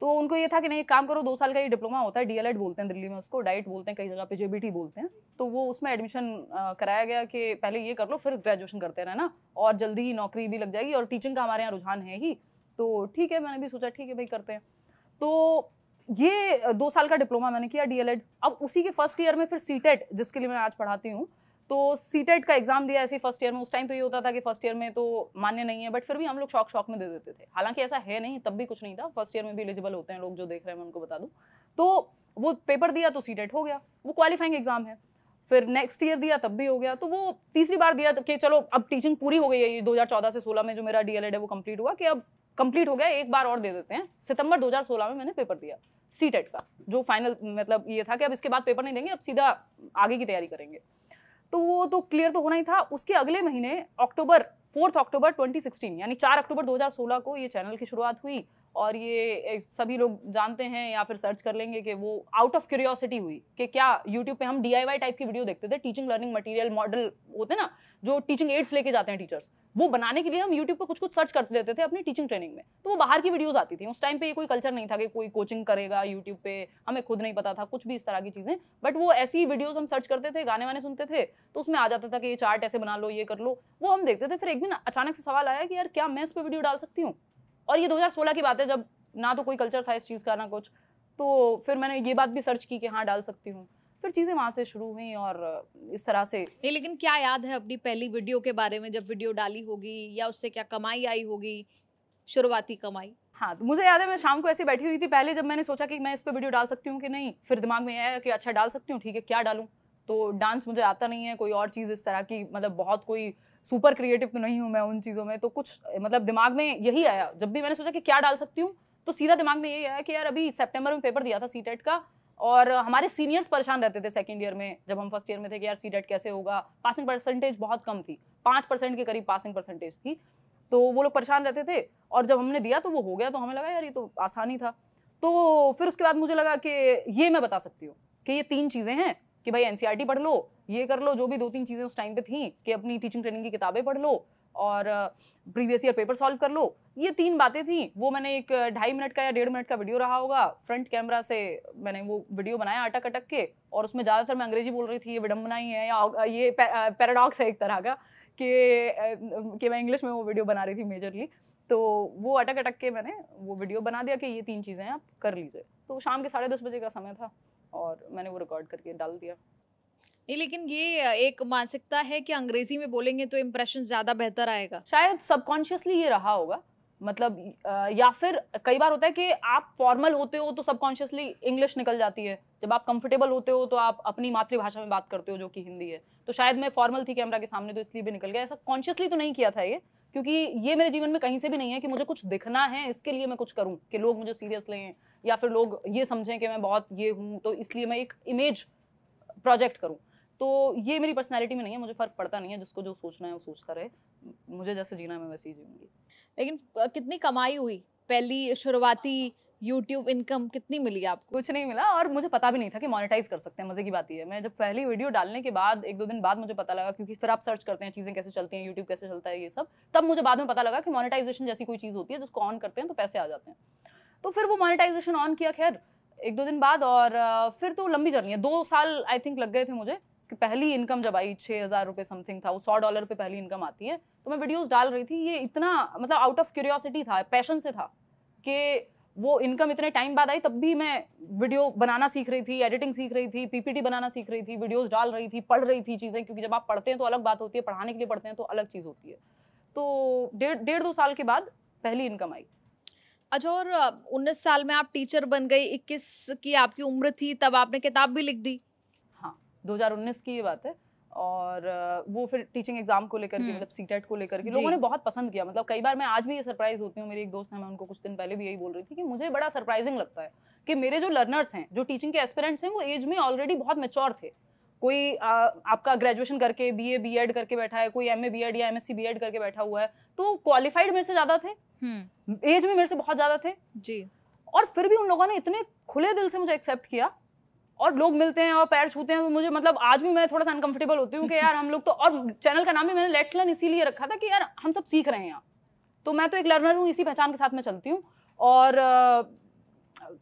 तो उनको ये था कि नहीं, एक काम करो, 2 साल का ये डिप्लोमा होता है, DLED बोलते हैं दिल्ली में उसको, डाइट बोलते हैं कई जगह पे, JBT बोलते हैं। तो वो उसमें एडमिशन कराया गया कि पहले ये कर लो फिर ग्रेजुएशन करते रहना और जल्दी ही नौकरी भी लग जाएगी, और टीचिंग का हमारे यहाँ रुझान है ही, तो ठीक है, मैंने भी सोचा ठीक है भाई करते हैं। तो ये 2 साल का डिप्लोमा मैंने किया DLED। अब उसी के फर्स्ट ईयर में फिर CTET, जिसके लिए मैं आज पढ़ाती हूँ, तो CTET का एग्जाम दिया ऐसे फर्स्ट ईयर में। उस टाइम तो ये होता था कि फर्स्ट ईयर में तो मान्य नहीं है, बट फिर भी हम लोग शौक में दे देते थे, हालांकि ऐसा है नहीं, तब भी कुछ नहीं था, फर्स्ट ईयर में भी एलिजिबल होते हैं लोग, जो देख रहे हैं मैं उनको बता दूं। तो वो पेपर दिया तो CTET हो गया, वो क्वालिफाइंग एग्जाम है। फिर नेक्स्ट ईयर दिया तब भी हो गया। तो वो तीसरी बार दिया कि चलो अब टीचिंग पूरी हो गई है, ये 2014 से 16 में जो मेरा DLED है वो कंप्लीट हुआ, कि अब कंप्लीट हो गया, एक बार और दे देते हैं। सितंबर 2016 में मैंने पेपर दिया CTET का, जो फाइनल मतलब ये था कि अब इसके बाद पेपर नहीं देंगे, अब सीधा आगे की तैयारी करेंगे। तो वो तो क्लियर तो होना ही था। उसके अगले महीने 4 अक्टूबर 2016 यानी 4 अक्टूबर 2016 को ये चैनल की शुरुआत हुई। और ये सभी लोग जानते हैं या फिर सर्च कर लेंगे कि वो आउट ऑफ क्यूरियोसिटी हुई कि क्या यूट्यूब पे हम DIY टाइप की वीडियो देखते थे, टीचिंग लर्निंग मटेरियल मॉडल होते ना, जो टीचिंग एड्स लेके जाते हैं टीचर्स, वो बनाने के लिए हम यूट्यूब पे कुछ सर्च करते रहते थे अपनी टीचिंग ट्रेनिंग में। तो वो बाहर की वीडियोस आती थी। उस टाइम पे ये कोई कल्चर नहीं था कि कोई कोचिंग करेगा यूट्यूब पे, हमें खुद नहीं पता था कुछ भी इस तरह की चीजें, बट वो ऐसी वीडियोस हम सर्च करते थे, गाने वाने सुनते थे, तो उसमें आ जाता था कि ये चार्ट ऐसे बना लो, ये कर लो, वो हम देखते थे। फिर एक दिन अचानक से सवाल आया कि यार क्या मैं इस पे वीडियो डाल सकती हूँ? और ये 2016 की बात है, जब ना तो कोई कल्चर था इस चीज़ का ना कुछ। तो फिर मैंने ये बात भी सर्च की कि हाँ डाल सकती हूँ। फिर चीज़ें वहाँ से शुरू हुई और इस तरह से।
नहीं, लेकिन क्या याद है अपनी पहली वीडियो के बारे में, जब वीडियो डाली होगी, या उससे क्या कमाई आई होगी, शुरुआती कमाई?
हाँ, तो मुझे याद है मैं शाम को ऐसे बैठी हुई थी पहले, जब मैंने सोचा कि मैं इस पर वीडियो डाल सकती हूँ कि नहीं, फिर दिमाग में आया कि अच्छा डाल सकती हूँ, ठीक है क्या डालूँ। तो डांस मुझे आता नहीं है, कोई और चीज़ इस तरह की, मतलब बहुत कोई सुपर क्रिएटिव तो नहीं हूँ मैं उन चीज़ों में। तो कुछ मतलब दिमाग में यही आया, जब भी मैंने सोचा कि क्या डाल सकती हूँ, तो सीधा दिमाग में यही आया कि यार अभी सितंबर में पेपर दिया था CTET का, और हमारे सीनियर्स परेशान रहते थे सेकंड ईयर में, जब हम फर्स्ट ईयर में थे, कि यार CTET कैसे होगा। पासिंग परसेंटेज बहुत कम थी, 5% के करीब पासिंग परसेंटेज थी, तो वो लोग परेशान रहते थे। और जब हमने दिया तो वो हो गया, तो हमें लगा यार ये तो आसानी था। तो फिर उसके बाद मुझे लगा कि ये मैं बता सकती हूँ कि ये 3 चीज़ें हैं कि भाई NCERT पढ़ लो, ये कर लो, जो भी 2-3 चीज़ें उस टाइम पे थी, कि अपनी टीचिंग ट्रेनिंग की किताबें पढ़ लो और प्रीवियस ईयर पेपर सॉल्व कर लो। ये 3 बातें थी। वो मैंने एक 2.5 मिनट का या 1.5 मिनट का वीडियो रहा होगा, फ्रंट कैमरा से मैंने वो वीडियो बनाया अटक अटक के, और उसमें ज़्यादातर मैं अंग्रेजी बोल रही थी। ये विडम्बना ही है या ये पैराडॉक्स है एक तरह का कि मैं इंग्लिश में वो वीडियो बना रही थी मेजरली। तो वो अटक अटक के मैंने वो वीडियो बना दिया कि ये 3 चीज़ें आप कर लीजिए। तो शाम के 10:30 बजे का समय था और मैंने वो रिकॉर्ड करके डाल दिया।
नहीं, लेकिन ये एक मानसिकता है कि अंग्रेजी में बोलेंगे तो इम्प्रेशन ज्यादा बेहतर आएगा।
शायद सबकॉन्शियसली ये रहा होगा, मतलब या फिर कई बार होता है कि आप फॉर्मल होते हो तो सबकॉन्शियसली इंग्लिश निकल जाती है, जब आप कंफर्टेबल होते हो तो आप अपनी मातृभाषा में बात करते हो जो कि हिंदी है। तो शायद मैं फॉर्मल थी कैमरा के सामने तो इसलिए भी निकल गया। ऐसा कॉन्शियसली तो नहीं किया था ये, क्योंकि ये मेरे जीवन में कहीं से भी नहीं है कि मुझे कुछ दिखना है इसके लिए मैं कुछ करूं कि लोग मुझे सीरियस लें या फिर लोग ये समझें कि मैं बहुत ये हूं, तो इसलिए मैं एक इमेज प्रोजेक्ट करूं। तो ये मेरी पर्सनैलिटी में नहीं है, मुझे फर्क पड़ता नहीं है, जिसको जो सोचना है वो सोचता रहे, मुझे जैसे जीना है मैं वैसे ही जीऊंगी।
लेकिन कितनी कमाई हुई, पहली शुरुआती YouTube इनकम कितनी मिली आपको?
कुछ नहीं मिला, और मुझे पता भी नहीं था कि मोनेटाइज कर सकते हैं। मजे की बात ये है, मैं जब पहली वीडियो डालने के बाद 1-2 दिन बाद मुझे पता लगा, क्योंकि फिर आप सर्च करते हैं चीजें कैसे चलती हैं, यूट्यूब कैसे चलता है ये सब, तब मुझे बाद में पता लगा कि मोनेटाइजेशन जैसी कोई चीज होती है जिसको ऑन करते हैं तो पैसे आ जाते हैं। तो फिर वो मोनेटाइजेशन ऑन किया खैर 1-2 दिन बाद, और फिर तो लंबी जर्नी है। 2 साल आई थिंक लग गए थे मुझे कि पहली इनकम जब आई, $6,000 समथिंग था, वो $100 पे पहली इनकम आती है। तो मैं वीडियोस डाल रही थी, ये इतना मतलब आउट ऑफ क्यूरियोसिटी था, पैशन से था कि वो इनकम इतने टाइम बाद आई। तब भी मैं वीडियो बनाना सीख रही थी, एडिटिंग सीख रही थी, PPT बनाना सीख रही थी, वीडियोस डाल रही थी, पढ़ रही थी चीज़ें, क्योंकि जब आप पढ़ते हैं तो अलग बात होती है, पढ़ाने के लिए पढ़ते हैं तो अलग चीज़ होती है। तो 1.5-2 साल के बाद पहली इनकम आई।
अच्छा, और 19 साल में आप टीचर बन गई, 21 की आपकी उम्र थी, तब आपने किताब भी लिख दी।
हाँ, 2019 की ये बात है। और वो फिर टीचिंग एग्जाम को लेकर के, मतलब CTET को लेकर के लोगों ने बहुत पसंद किया। मतलब कई बार मैं आज भी ये सरप्राइज होती हूँ, मेरी एक दोस्त है, मैं उनको कुछ दिन पहले भी यही बोल रही थी कि मुझे बड़ा सरप्राइजिंग लगता है कि मेरे जो लर्नर्स हैं, जो टीचिंग के एस्पिरेंट्स हैं, वो एज में ऑलरेडी बहुत मैच्योर थे। कोई आपका ग्रेजुएशन करके BA B.Ed करके बैठा है, कोई MA B.Ed या MSc B.Ed करके बैठा हुआ है, तो क्वालिफाइड मेरे से ज्यादा थे, एज में मेरे से बहुत ज्यादा थे
जी।
और फिर भी उन लोगों ने इतने खुले दिल से मुझे एक्सेप्ट किया, और लोग मिलते हैं और पैर छूते हैं, तो मुझे मतलब आज भी मैं थोड़ा सा अनकंफर्टेबल होती हूँ कि यार हम लोग तो, और चैनल का नाम भी मैंने लेट्स लर्न इसीलिए रखा था कि यार हम सब सीख रहे हैं यहाँ, तो मैं तो एक लर्नर हूँ, इसी पहचान के साथ मैं चलती हूँ। और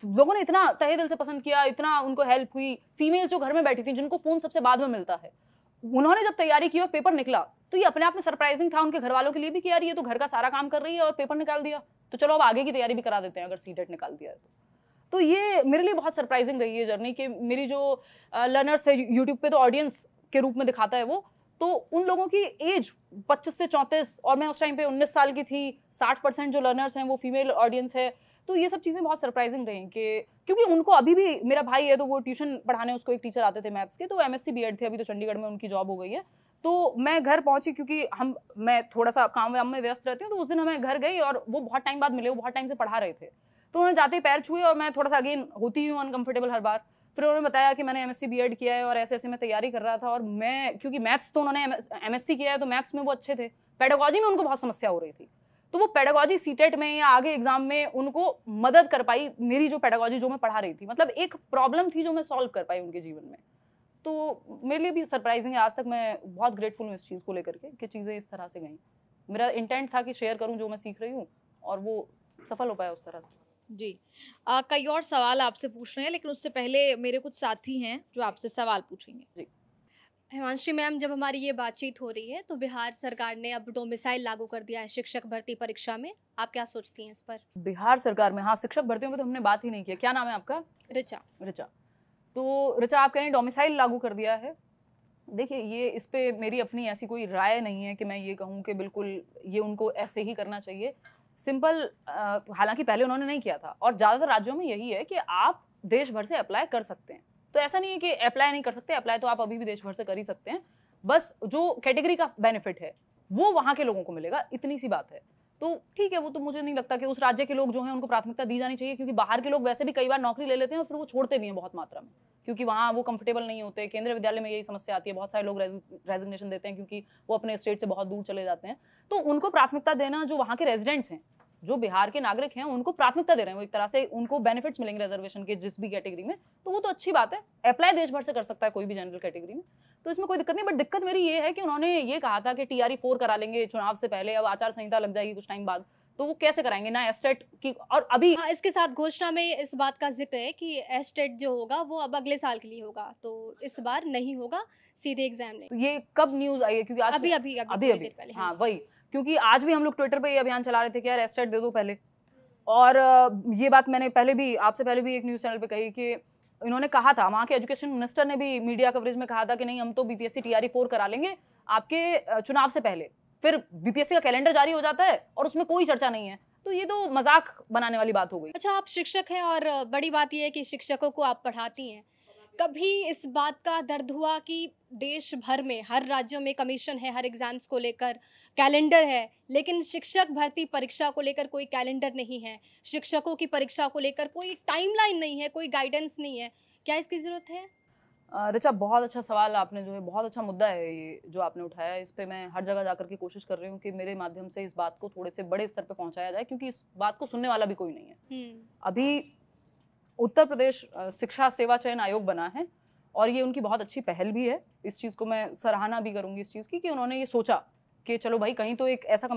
लोगों ने इतना तहे दिल से पसंद किया, इतना उनको हेल्प हुई। फीमेल जो घर में बैठी थी, जिनको फोन सबसे बाद में मिलता है, उन्होंने जब तैयारी की और पेपर निकला, तो ये अपने आप में सरप्राइजिंग था उनके घर वालों के लिए भी कि यार ये तो घर का सारा काम कर रही है और पेपर निकाल दिया, तो चलो अब आगे की तैयारी भी करा देते हैं अगर सीटेट निकाल दिया है तो ये मेरे लिए बहुत सरप्राइजिंग रही है जर्नी कि मेरी जो लर्नर्स है यूट्यूब पे तो ऑडियंस के रूप में दिखाता है वो, तो उन लोगों की एज 25 से 34 और मैं उस टाइम पे 19 साल की थी, 60% जो लर्नर्स हैं वो फीमेल ऑडियंस है। तो ये सब चीज़ें बहुत सरप्राइजिंग रही कि क्योंकि उनको अभी भी, मेरा भाई है तो वो ट्यूशन पढ़ाने उसको एक टीचर आते थे मैथ्स के, तो MSc B.Ed थे, अभी तो चंडीगढ़ में उनकी जॉब हो गई है। तो मैं घर पहुंची क्योंकि मैं थोड़ा सा काम वाम में व्यस्त रहती हूँ, तो उस दिन मैं घर गई और वो बहुत टाइम बाद मिले, वो बहुत टाइम से पढ़ा रहे थे, तो उन्होंने जाते ही पैर छुए और मैं थोड़ा सा अगेन होती हूँ अनकंफर्टेबल हर बार। फिर उन्होंने बताया कि मैंने MSc B.Ed किया है और ऐसे ऐसे मैं तैयारी कर रहा था, और मैं क्योंकि मैथ्स तो उन्होंने MSc किया है तो मैथ्स में वो अच्छे थे, पेडागोजी में उनको बहुत समस्या हो रही थी, तो वो पेडागोजी सीटेट में या आगे एग्जाम में उनको मदद कर पाई मेरी जो पेडागोजी जो मैं पढ़ा रही थी, मतलब एक प्रॉब्लम थी जो मैं सॉल्व कर पाई उनके जीवन में। तो मेरे लिए भी सरप्राइजिंग है, आज तक मैं बहुत ग्रेटफुल हूँ इस चीज़ को लेकर के कि चीज़ें इस तरह से गई। मेरा इंटेंट था कि शेयर करूँ जो मैं सीख रही हूँ, और वो सफल हो पाया उस तरह से।
जी। कई और सवाल आपसे पूछ रहे हैं, लेकिन उससे पहले मेरे कुछ साथी हैं जो आपसे सवाल पूछेंगे।
जी।
हिमांशी मैम, जब हमारी ये बातचीत हो रही है तो बिहार सरकार ने अब डोमिसाइल लागू कर दिया है शिक्षक भर्ती परीक्षा में, आप क्या सोचती हैं इस पर?
बिहार सरकार में, हाँ, शिक्षक भर्तियों में तो हमने बात ही नहीं किया। क्या नाम है आपका?
ऋचा।
ऋचा। तो ऋचा, आप कह रहे हैं डोमिसाइल लागू कर दिया है। देखिए, ये इस पे मेरी अपनी ऐसी कोई राय नहीं है कि मैं ये कहूँ कि बिल्कुल ये उनको ऐसे ही करना चाहिए। सिंपल, हालांकि पहले उन्होंने नहीं किया था और ज़्यादातर राज्यों में यही है कि आप देश भर से अप्लाई कर सकते हैं, तो ऐसा नहीं है कि अप्लाई नहीं कर सकते, अप्लाई तो आप अभी भी देश भर से कर ही सकते हैं, बस जो कैटेगरी का बेनिफिट है वो वहाँ के लोगों को मिलेगा, इतनी सी बात है। तो ठीक है, वो तो मुझे नहीं लगता कि उस राज्य के लोग जो हैं उनको प्राथमिकता दी जानी चाहिए, क्योंकि बाहर के लोग वैसे भी कई बार नौकरी ले लेते हैं और फिर वो छोड़ते भी हैं बहुत मात्रा में, क्योंकि वहाँ वो कंफर्टेबल नहीं होते। केंद्रीय विद्यालय में यही समस्या आती है, बहुत सारे लोग रेजिग्नेशन देते हैं क्योंकि वो अपने स्टेट से बहुत दूर चले जाते हैं। तो उनको प्राथमिकता देना, जो वहाँ के रेजिडेंट्स हैं, जो बिहार के नागरिक हैं, उनको प्राथमिकता दे रहे हैं, वो एक तरह से उनको बेनिफिट्स मिलेंगे रिजर्वेशन के जिस भी कैटेगरी में, तो वो तो अच्छी बात है। अप्लाई देश भर से कर सकता है कोई भी जनरल कैटेगरी में, तो इसमें कोई दिक्कत नहीं। बट दिक्कत मेरी ये है कि उन्होंने ये कहा था कि TRE 4 करा लेंगे चुनाव से पहले, अब आचार संहिता लग जाएगी कुछ टाइम बाद, तो वो कैसे कराएंगे ना एस्टेट की। और अभी
हाँ, इसके साथ घोषणा में इस बात का जिक्र है कि एस्टेट जो होगा वो अब अगले साल के लिए होगा, तो इस बार नहीं होगा, सीधे एग्जाम नहीं।
तो ये कब न्यूज आई है? क्योंकि आज
अभी थोड़ी देर पहले।
हाँ, वही, क्योंकि आज भी हम लोग ट्विटर पे ये अभियान चला रहे थे कि यार एस्टेट दे दो पहले। और ये बात मैंने पहले भी आपसे पहले भी एक न्यूज़ चैनल पे कही कि इन्होंने कहा था, वहाँ के एजुकेशन मिनिस्टर ने भी मीडिया कवरेज में कहा था कि नहीं, हम तो BPSC TRE 4 करा लेंगे आपके चुनाव से पहले। फिर BPSC का कैलेंडर जारी हो जाता है और उसमें कोई चर्चा नहीं है, तो ये तो मजाक बनाने वाली बात हो गई।
अच्छा, आप शिक्षक हैं और बड़ी बात यह है कि शिक्षकों को आप पढ़ाती हैं, कभी इस बात का दर्द हुआ कि देश भर में हर राज्यों में कमीशन है, हर एग्जाम्स को लेकर कैलेंडर है, लेकिन शिक्षक भर्ती परीक्षा को लेकर कोई कैलेंडर नहीं है, शिक्षकों की परीक्षा को लेकर कोई टाइमलाइन नहीं है, कोई गाइडेंस नहीं है, क्या इसकी ज़रूरत है?
ऋचा, बहुत अच्छा सवाल आपने, जो है बहुत अच्छा मुद्दा है ये जो आपने उठाया। इस पे मैं हर जगह जाकर के कोशिश कर रही हूँ कि मेरे माध्यम से इस बात को थोड़े से बड़े स्तर पे पहुँचाया जाए, क्योंकि इस बात को सुनने वाला भी कोई नहीं है। अभी उत्तर प्रदेश शिक्षा सेवा चयन आयोग बना है और ये उनकी बहुत अच्छी पहल भी है। इस चीज़ को मैं सराहना भी करूँगी इस चीज़ की कि उन्होंने ये सोचा कि चलो भाई, कहीं तो एक ऐसा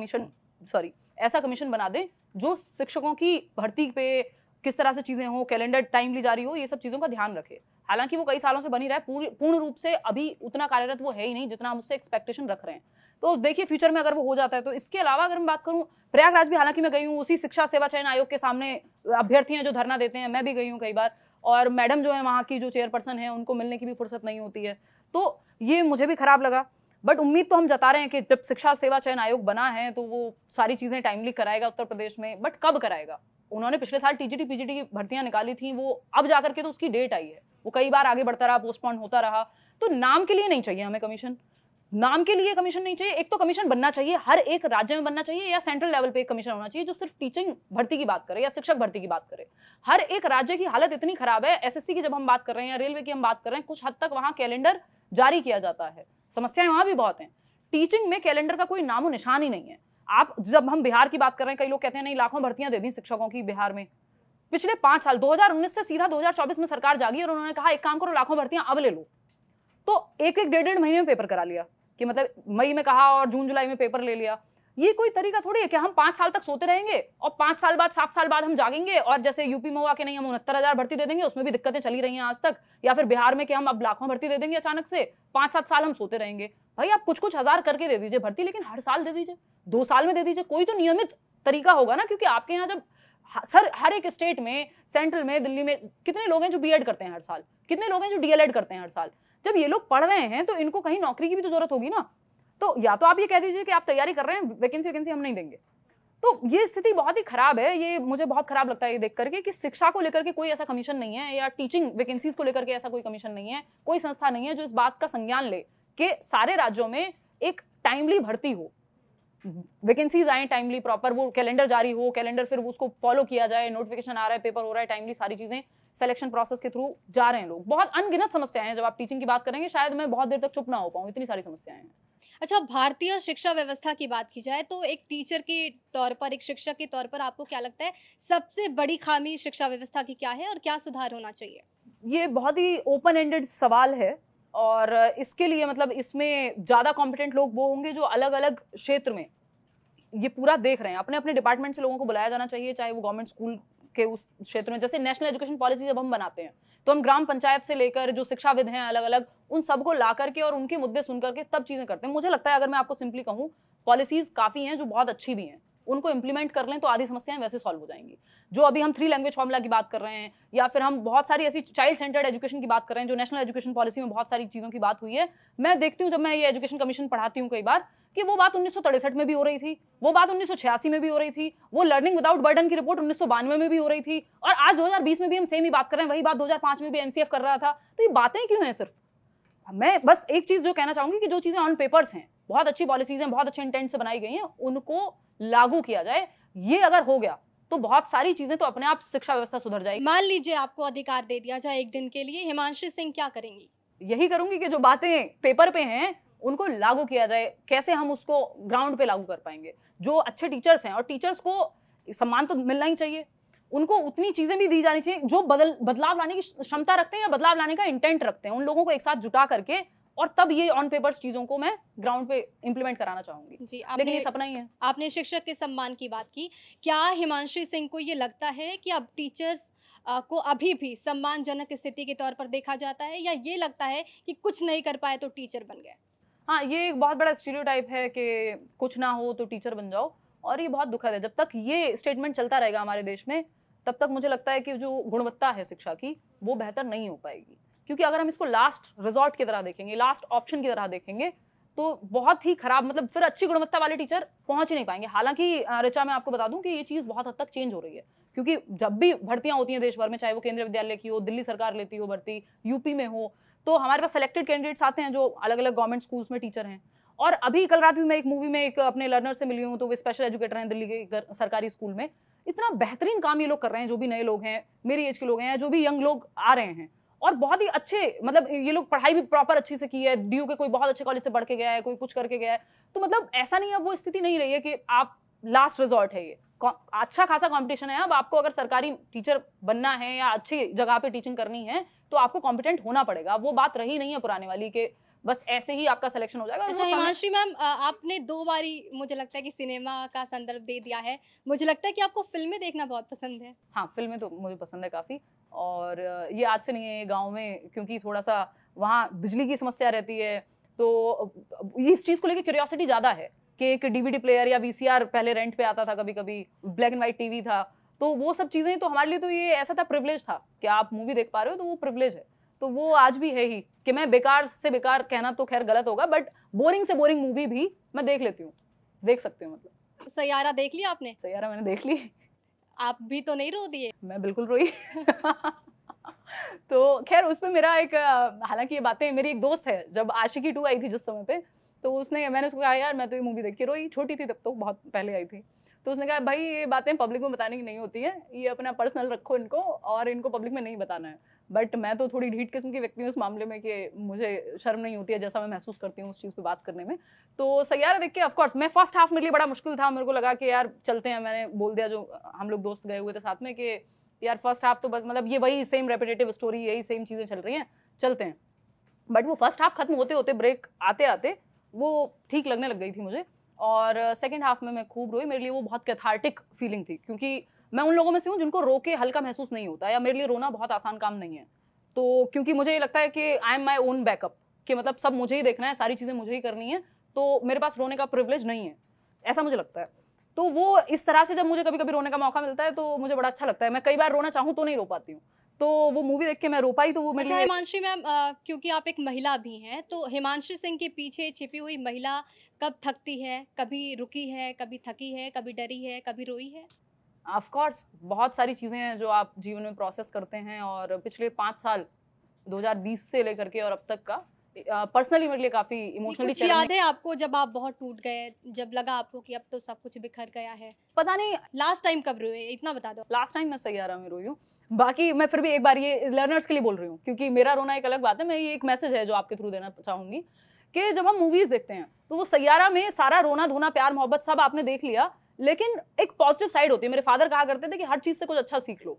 कमीशन बना दे जो शिक्षकों की भर्ती पे किस तरह से चीज़ें हो, कैलेंडर टाइमली जारी हो, ये सब चीज़ों का ध्यान रखे। हालांकि वो कई सालों से बनी रहा है, पूर्ण रूप से अभी उतना कार्यरत वो है ही नहीं जितना हम उससे एक्सपेक्टेशन रख रहे हैं। तो देखिए, फ्यूचर में अगर वो हो जाता है तो। इसके अलावा अगर मैं बात करूँ, प्रयागराज भी हालांकि मैं गई हूँ, उसी शिक्षा सेवा चयन आयोग के सामने अभ्यर्थी हैं जो धरना देते हैं, मैं भी गई हूँ कई बार, और मैडम जो है वहाँ की जो चेयरपर्सन है उनको मिलने की भी फुर्सत नहीं होती है, तो ये मुझे भी खराब लगा। बट उम्मीद तो हम जता रहे हैं कि जब शिक्षा सेवा चयन आयोग बना है तो वो सारी चीज़ें टाइमली कराएगा उत्तर प्रदेश में। बट कब कराएगा? उन्होंने पिछले साल TGT PGT की भर्तियां निकाली थी, वो अब जाकर के तो उसकी डेट आई है, वो कई बार आगे बढ़ता रहा, पोस्टपोन होता रहा। तो नाम के लिए नहीं चाहिए हमें कमीशन, नाम के लिए कमीशन नहीं चाहिए। एक तो कमीशन बनना चाहिए, हर एक राज्य में बनना चाहिए, या सेंट्रल लेवल पे एक कमीशन होना चाहिए जो सिर्फ टीचिंग भर्ती की बात करे या शिक्षक भर्ती की बात करे। हर एक राज्य की हालत इतनी खराब है, SSC की जब हम बात कर रहे हैं या रेलवे की हम बात कर रहे हैं, कुछ हद तक वहाँ कैलेंडर जारी किया जाता है, समस्याएं वहाँ भी बहुत हैं। टीचिंग में कैलेंडर का कोई नामो निशान ही नहीं है। आप जब हम बिहार की बात कर रहे हैं, कई लोग कहते हैं नहीं लाखों भर्तियां दे दी शिक्षकों की बिहार में, पिछले 5 साल 2019 से सीधा 2024 में सरकार जागी और उन्होंने कहा एक काम करो, लाखों भर्तियां अब ले लो। तो एक एक 1.5 महीने में पेपर करा लिया कि मतलब मई में कहा और जून जुलाई में पेपर ले लिया। ये कोई तरीका थोड़ी है कि हम 5 साल तक सोते रहेंगे और 5 साल बाद 7 साल बाद हम जागेंगे और जैसे यूपी में हुआ कि नहीं हम 69,000 भर्ती दे देंगे, उसमें भी दिक्कतें चली रही हैं आज तक, या फिर बिहार में कि हम अब लाखों भर्ती दे देंगे अचानक से, 5-7 साल हम सोते रहेंगे। भाई आप कुछ हजार करके दे दीजिए भर्ती, लेकिन हर साल दे दीजिए, 2 साल में दे दीजिए, कोई तो नियमित तरीका होगा ना। क्योंकि आपके यहाँ जब सर हर एक स्टेट में, सेंट्रल में, दिल्ली में कितने लोग हैं जो बीएड करते हैं हर साल, कितने लोग हैं जो डीएलएड करते हैं हर साल। जब ये लोग पढ़ रहे हैं तो इनको कहीं नौकरी की भी तो जरूरत होगी ना। तो या तो आप ये कह दीजिए कि आप तैयारी कर रहे हैं, वैकेंसी हम नहीं देंगे। तो ये स्थिति बहुत ही खराब है। ये मुझे बहुत खराब लगता है ये देख करके कि शिक्षा को लेकर के कोई ऐसा कमीशन नहीं है, या टीचिंग वैकेंसीज को लेकर के ऐसा कोई कमीशन नहीं है, कोई संस्था नहीं है जो इस बात का संज्ञान ले कि सारे राज्यों में एक टाइमली भर्ती हो, वैकेंसीज आए टाइमली, प्रॉपर वो कैलेंडर जारी हो, कैलेंडर फिर उसको फॉलो किया जाए, नोटिफिकेशन आ रहा है, पेपर हो रहा है टाइमली, सारी चीजें सिलेक्शन प्रोसेस के थ्रू जा रहे हैं लोग। बहुत अनगिनत समस्याएं हैं। जब आप टीचिंग की बात करेंगे शायद मैं बहुत देर तक चुप ना हो पाऊं, इतनी सारी समस्याएं हैं।
अच्छा, भारतीय शिक्षा व्यवस्था की बात की जाए तो एक टीचर के तौर पर, एक शिक्षक के तौर पर आपको क्या लगता है सबसे बड़ी खामी शिक्षा व्यवस्था की क्या है और क्या सुधार होना चाहिए?
ये बहुत ही ओपन एंडेड सवाल है और इसके लिए मतलब इसमें ज़्यादा कॉम्पिटेंट लोग वो होंगे जो अलग अलग क्षेत्र में ये पूरा देख रहे हैं। अपने अपने डिपार्टमेंट से लोगों को बुलाया जाना चाहिए, चाहे वो गवर्नमेंट स्कूल के उस क्षेत्र में, जैसे नेशनल एजुकेशन पॉलिसी जब हम बनाते हैं तो हम ग्राम पंचायत से लेकर जो शिक्षाविद हैं अलग अलग, उन सबको ला करके और उनके मुद्दे सुन करके तब चीजें करते हैं। मुझे लगता है अगर मैं आपको सिंपली कहूँ, पॉलिसीज काफी हैं जो बहुत अच्छी भी हैं, उनको इंप्लीमेंट कर लें तो आधी समस्याएं वैसे सॉल्व हो जाएंगी। जो अभी हम 3 लैंग्वेज फॉर्मूला की बात कर रहे हैं, या फिर हम बहुत सारी ऐसी चाइल्ड सेंटर्ड एजुकेशन की बात कर रहे हैं, जो नेशनल एजुकेशन पॉलिसी में बहुत सारी चीज़ों की बात हुई है। मैं देखती हूँ जब मैं ये एजुकेशन कमीशन पढ़ाती हूँ कई बार कि वो बात 1963 में भी हो रही थी, वो बात 1986 में भी हो रही थी, वो लर्निंग विदाउट बर्डन की रिपोर्ट 1992 में भी हो रही थी, और आज 2020 में भी हम सेम ही बात कर रहे हैं। वही बात 2005 में भी एनसीएफ कर रहा था। तो ये बातें क्यों हैं? सिर्फ मैं बस एक चीज़ जो कहना चाहूँगी कि जो चीज़ें ऑन पेपर्स हैं, बहुत अच्छी पॉलिसीज हैं, बहुत अच्छे इंटेंट से बनाई गई हैं, उनको लागू किया जाए। ये अगर हो गया तो बहुत सारी चीजें तो अपने आप शिक्षा व्यवस्था सुधर जाएगी।
मान लीजिए आपको अधिकार दे दिया जाए एक दिन के लिए, हिमांशी सिंह क्या करेंगी?
यही करूंगी कि जो बातें पेपर पे हैं उनको लागू किया जाए। कैसे हम उसको ग्राउंड पे लागू कर पाएंगे? जो अच्छे टीचर्स हैं, और टीचर्स को सम्मान तो मिलना ही चाहिए, उनको उतनी चीजें भी दी जानी चाहिए जो बदलाव लाने की क्षमता रखते हैं या बदलाव लाने का इंटेंट रखते हैं। उन लोगों को एक साथ जुटा करके और तब ये ऑन पेपर्स चीजों को मैं ग्राउंड पे इंप्लीमेंट कराना चाहूंगी
जी।
लेकिन ये सपना ही है।
आपने शिक्षक के सम्मान की बात की, क्या हिमांशी सिंह को ये लगता है कि अब टीचर्स को अभी भी सम्मानजनक स्थिति के तौर पर देखा जाता है, या ये लगता है कि कुछ नहीं कर पाए तो टीचर बन गए?
हाँ, ये एक बहुत बड़ा स्टीरियोटाइप है कि कुछ ना हो तो टीचर बन जाओ, और ये बहुत दुखद है। जब तक ये स्टेटमेंट चलता रहेगा हमारे देश में, तब तक मुझे लगता है कि जो गुणवत्ता है शिक्षा की वो बेहतर नहीं हो पाएगी। क्योंकि अगर हम इसको लास्ट रिजॉर्ट की तरह देखेंगे, लास्ट ऑप्शन की तरह देखेंगे, तो बहुत ही खराब, मतलब फिर अच्छी गुणवत्ता वाले टीचर पहुंच ही नहीं पाएंगे। हालांकि ऋचा, मैं आपको बता दूं कि ये चीज़ बहुत हद तक चेंज हो रही है, क्योंकि जब भी भर्तियां होती हैं देश भर में, चाहे वो केंद्रीय विद्यालय की हो, दिल्ली सरकार लेती हो भर्ती, यूपी में हो, तो हमारे पास सेलेक्टेड कैंडिडेट्स आते हैं जो अलग अलग गवर्नमेंट स्कूल्स में टीचर हैं। और अभी कल रात भी मैं एक मूवी में एक अपने लर्नर से मिली हूँ, तो वे स्पेशल एजुकेटर हैं दिल्ली के सरकारी स्कूल में। इतना बेहतरीन काम ये लोग कर रहे हैं, जो भी नए लोग हैं, मेरी एज के लोग हैं, जो भी यंग लोग आ रहे हैं, और बहुत ही अच्छे, मतलब ये लोग पढ़ाई भी प्रॉपर अच्छी से की है। ड्यू के कोई बहुत अच्छे कॉलेज से पढ़ के गया है, कोई कुछ करके गया है। तो मतलब ऐसा नहीं है, वो स्थिति नहीं रही है कि आप लास्ट रिजॉर्ट है। ये अच्छा खासा कंपटीशन है। अब आपको अगर सरकारी टीचर बनना है या अच्छी जगह पे टीचिंग करनी है तो आपको कॉम्पिटेंट होना पड़ेगा। वो बात रही नहीं है पुराने वाली कि बस ऐसे ही आपका सिलेक्शन हो जाएगा।
अच्छा हिमांशी मैम, आपने 2 बारी मुझे लगता है कि सिनेमा का संदर्भ दे दिया है। मुझे लगता है कि आपको फिल्में देखना बहुत पसंद है।
हाँ, फिल्में तो मुझे पसंद है काफ़ी, और ये आज से नहीं है। गांव में क्योंकि थोड़ा सा वहाँ बिजली की समस्या रहती है, तो इस चीज़ को लेकर क्यूरियोसिटी ज़्यादा है कि एक डीवीडी प्लेयर या वीसीआर पहले रेंट पे आता था, कभी कभी ब्लैक एंड वाइट टीवी था, तो वो सब चीज़ें तो हमारे लिए तो ये ऐसा था, प्रिविलेज था कि आप मूवी देख पा रहे हो, तो वो प्रिविलेज है। तो वो आज भी है ही कि मैं बेकार से बेकार कहना तो खैर गलत होगा, बट बोरिंग से बोरिंग मूवी भी मैं देख लेती हूँ, देख सकती हूँ। मतलब
सैयारा देख लिया आपने?
सैयारा मैंने देख ली।
आप भी तो नहीं रो दिए?
मैं बिल्कुल रोई। तो खैर उस पर मेरा एक, हालांकि ये बातें, मेरी एक दोस्त है, जब आशिकी 2 आई थी जिस समय पे, तो मैंने उसको कहा यार मैं तो ये मूवी देख के रोई, छोटी थी तब, तो बहुत पहले आई थी। तो उसने कहा भाई ये बातें पब्लिक में बताने की नहीं होती है, ये अपना पर्सनल रखो इनको, और इनको पब्लिक में नहीं बताना है। बट मैं तो थोड़ी ढीठ किस्म की व्यक्ति हूँ इस मामले में कि मुझे शर्म नहीं होती है, जैसा मैं महसूस करती हूँ उस चीज़ पे बात करने में। तो सैयारा देख के ऑफकोर्स मैं फर्स्ट हाफ मेरे लिए बड़ा मुश्किल था, मेरे को लगा कि यार चलते हैं, मैंने बोल दिया, जो हम लोग दोस्त गए हुए थे साथ में, कि यार फर्स्ट हाफ तो बस मतलब ये वही सेम रेपिटेटिव स्टोरी, यही सेम चीज़ें चल रही हैं, चलते हैं। बट वो फर्स्ट हाफ खत्म होते होते, ब्रेक आते आते वो ठीक लगने लग गई थी मुझे, और सेकंड हाफ में मैं खूब रोई। मेरे लिए वो बहुत कैथार्टिक फीलिंग थी, क्योंकि मैं उन लोगों में से हूँ जिनको रो के हल्का महसूस नहीं होता, या मेरे लिए रोना बहुत आसान काम नहीं है। तो क्योंकि मुझे ये लगता है कि I am my own backup, कि मतलब सब मुझे ही देखना है, सारी चीज़ें मुझे ही करनी है, तो मेरे पास रोने का प्रिविलेज नहीं है, ऐसा मुझे लगता है। तो वो इस तरह से जब मुझे कभी कभी रोने का मौका मिलता है तो मुझे बड़ा अच्छा लगता है। मैं कई बार रोना चाहूँ तो नहीं रो पाती हूँ, तो वो मूवी देख के मैं रो पाई, तो वो मेरे
अच्छा
लिए।
हिमांशी मैम, क्योंकि आप एक महिला भी हैं, तो हिमांशी सिंह के पीछे छिपी हुई महिला कब थकती है, कभी रुकी है, कभी थकी है, कभी डरी है, कभी रोई है?
ऑफ कोर्स बहुत सारी चीज़ें हैं जो आप जीवन में प्रोसेस करते हैं, और पिछले 5 साल 2020 से लेकर के और अब तक का पर्सनली मेरे लिए काफ़ी इमोशनली
कुछ याद है आपको जब आप बहुत टूट गए, जब लगा आपको कि अब तो सब कुछ बिखर गया है?
पता नहीं
लास्ट टाइम कब रोए, इतना बता दो।
लास्ट टाइम मैं सैयारा में रोई हूँ। बाकी मैं फिर भी एक बार ये लर्नर्स के लिए बोल रही हूँ, क्योंकि मेरा रोना एक अलग बात है। मैं ये एक मैसेज है जो आपके थ्रू देना चाहूँगी कि जब हम मूवीज़ देखते हैं तो वो सैयारा में सारा रोना धोना प्यार मोहब्बत सब आपने देख लिया, लेकिन एक पॉजिटिव साइड होती है। मेरे फादर कहा करते थे कि हर चीज़ से कुछ अच्छा सीख लो,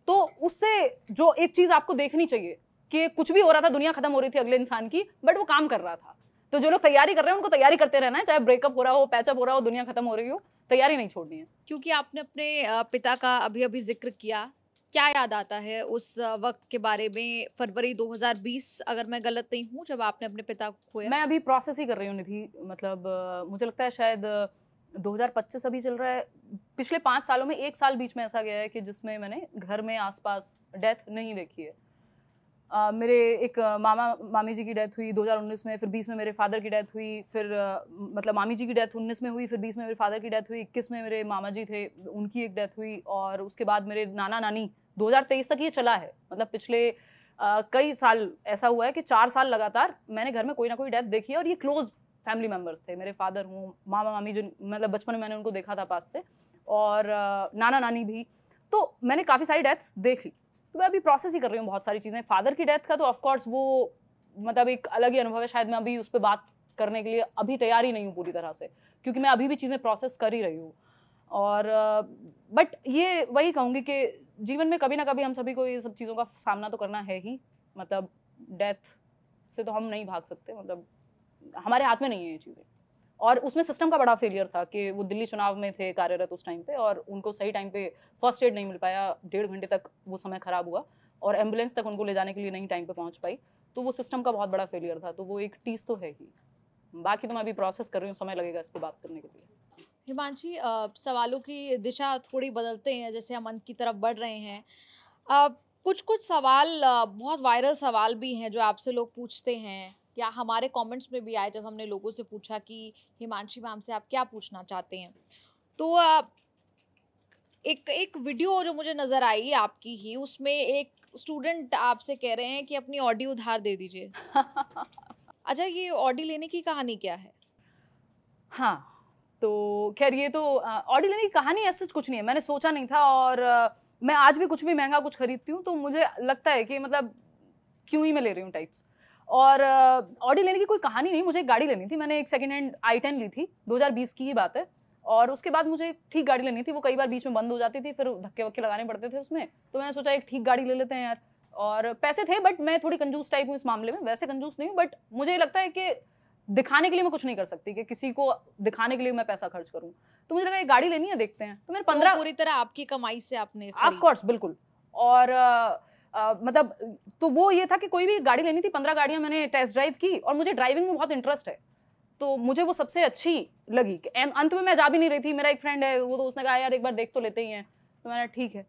तो उससे जो एक चीज़ आपको देखनी चाहिए कि कुछ भी हो रहा था, दुनिया खत्म हो रही थी अगले इंसान की, बट वो काम कर रहा था। तो जो लोग तैयारी कर रहे हैं उनको तैयारी करते रहना है, चाहे ब्रेकअप हो रहा हो, पैचअप हो रहा हो, दुनिया खत्म हो रही हो, तैयारी नहीं छोड़नी है।
क्योंकि आपने अपने पिता का अभी अभी जिक्र किया, क्या याद आता है उस वक्त के बारे में, फरवरी 2020 अगर मैं गलत नहीं हूँ, जब आपने अपने पिता को खोया?
मैं अभी प्रोसेस ही कर रही हूँ निधि, मतलब मुझे लगता है शायद 2025 अभी चल रहा है। पिछले 5 सालों में 1 साल बीच में ऐसा गया है कि जिसमें मैंने घर में आसपास डेथ नहीं देखी है। मेरे एक मामा मामी जी की डेथ हुई 2019 में, फिर 20 में मेरे फादर की डेथ हुई, फिर मतलब मामी जी की डेथ 19 में हुई, फिर 20 में मेरे फादर की डेथ हुई, 21 में मेरे मामा जी थे उनकी एक डेथ हुई, और उसके बाद मेरे नाना नानी 2023 तक ये चला है। मतलब पिछले कई साल ऐसा हुआ है कि 4 साल लगातार मैंने घर में कोई ना कोई डेथ देखी है, और ये क्लोज फैमिली मेम्बर्स थे। मेरे फादर हूँ, मामा मामी जो मतलब बचपन में मैंने उनको देखा था पास से, और नाना नानी भी, तो मैंने काफ़ी सारी डेथ्स देखी। तो मैं अभी प्रोसेस ही कर रही हूँ बहुत सारी चीज़ें। फादर की डेथ का तो ऑफ कोर्स वो मतलब एक अलग ही अनुभव है, शायद मैं अभी उस पर बात करने के लिए अभी तैयार ही नहीं हूँ पूरी तरह से, क्योंकि मैं अभी भी चीज़ें प्रोसेस कर ही रही हूँ। और बट ये वही कहूँगी कि जीवन में कभी ना कभी हम सभी को ये सब चीज़ों का सामना तो करना है ही। मतलब डेथ से तो हम नहीं भाग सकते, मतलब हमारे हाथ में नहीं है ये चीज़ें। और उसमें सिस्टम का बड़ा फेलियर था कि वो दिल्ली चुनाव में थे कार्यरत उस टाइम पे, और उनको सही टाइम पे फर्स्ट एड नहीं मिल पाया, 1.5 घंटे तक वो समय ख़राब हुआ, और एम्बुलेंस तक उनको ले जाने के लिए नहीं टाइम पे पहुंच पाई। तो वो सिस्टम का बहुत बड़ा फेलियर था, तो वो एक टीज़ तो है ही। बाकी तो मैं अभी प्रोसेस कर रही हूँ, समय लगेगा इस पर बात करने के लिए।
हिमांशी, सवालों की दिशा थोड़ी बदलते हैं जैसे हम अंत की तरफ बढ़ रहे हैं। कुछ कुछ सवाल बहुत वायरल सवाल भी हैं जो आपसे लोग पूछते हैं, या हमारे कमेंट्स में भी आए जब हमने लोगों से पूछा कि हिमांशी मैम से आप क्या पूछना चाहते हैं। तो एक एक वीडियो जो मुझे नज़र आई आपकी ही, उसमें एक स्टूडेंट आपसे कह रहे हैं कि अपनी ऑडी उधार दे दीजिए। अच्छा, ये ऑडी लेने की कहानी क्या है?
हाँ, तो खैर ये तो ऑडी लेने की कहानी ऐसा कुछ नहीं है, मैंने सोचा नहीं था। और मैं आज भी कुछ भी महंगा कुछ खरीदती हूँ तो मुझे लगता है कि मतलब क्यों ही मैं ले रही हूँ टाइप्स। और ऑडी लेने की कोई कहानी नहीं, मुझे एक गाड़ी लेनी थी। मैंने एक सेकेंड हैंड i10 ली थी, 2020 की ही बात है। और उसके बाद मुझे एक ठीक गाड़ी लेनी थी, वो कई बार बीच में बंद हो जाती थी, फिर धक्के वक्के लगाने पड़ते थे उसमें। तो मैंने सोचा एक ठीक गाड़ी ले लेते हैं यार। और पैसे थे, बट मैं थोड़ी कंजूस टाइप हूँ इस मामले में। वैसे कंजूस नहीं हूँ, बट मुझे लगता है कि दिखाने के लिए मैं कुछ नहीं कर सकती कि किसी को दिखाने के लिए मैं पैसा खर्च करूँ। तो मुझे लगा एक गाड़ी लेनी है, देखते हैं। तो मैंने 15
पूरी तरह आपकी कमाई से आपने
ऑफ कोर्स बिल्कुल। और मतलब तो वो ये था कि कोई भी गाड़ी लेनी थी, 15 गाड़ियां मैंने टेस्ट ड्राइव की, और मुझे ड्राइविंग में बहुत इंटरेस्ट है, तो मुझे वो सबसे अच्छी लगी। अंत में मैं जा भी नहीं रही थी, मेरा एक फ्रेंड है वो, तो उसने कहा यार एक बार देख तो लेते ही हैं। तो मैंने ठीक है,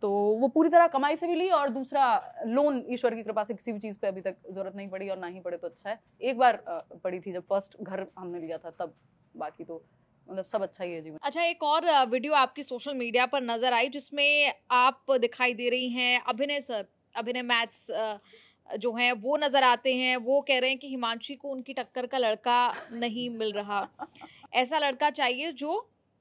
तो वो पूरी तरह कमाई से भी ली, और दूसरा लोन ईश्वर की कृपा से किसी भी चीज़ पे अभी तक जरूरत नहीं पड़ी, और ना ही पड़े तो अच्छा है। एक बार पड़ी थी जब फर्स्ट घर हमने लिया था तब, बाकी तो मतलब सब अच्छा ही है जीवन।
अच्छा, एक और वीडियो आपकी सोशल मीडिया पर नजर आई जिसमें आप दिखाई दे रही हैं, अभिनय सर, अभिनय मैथ्स जो हैं वो नजर आते हैं। वो कह रहे हैं कि हिमांशी को उनकी टक्कर का लड़का नहीं मिल रहा, ऐसा लड़का चाहिए जो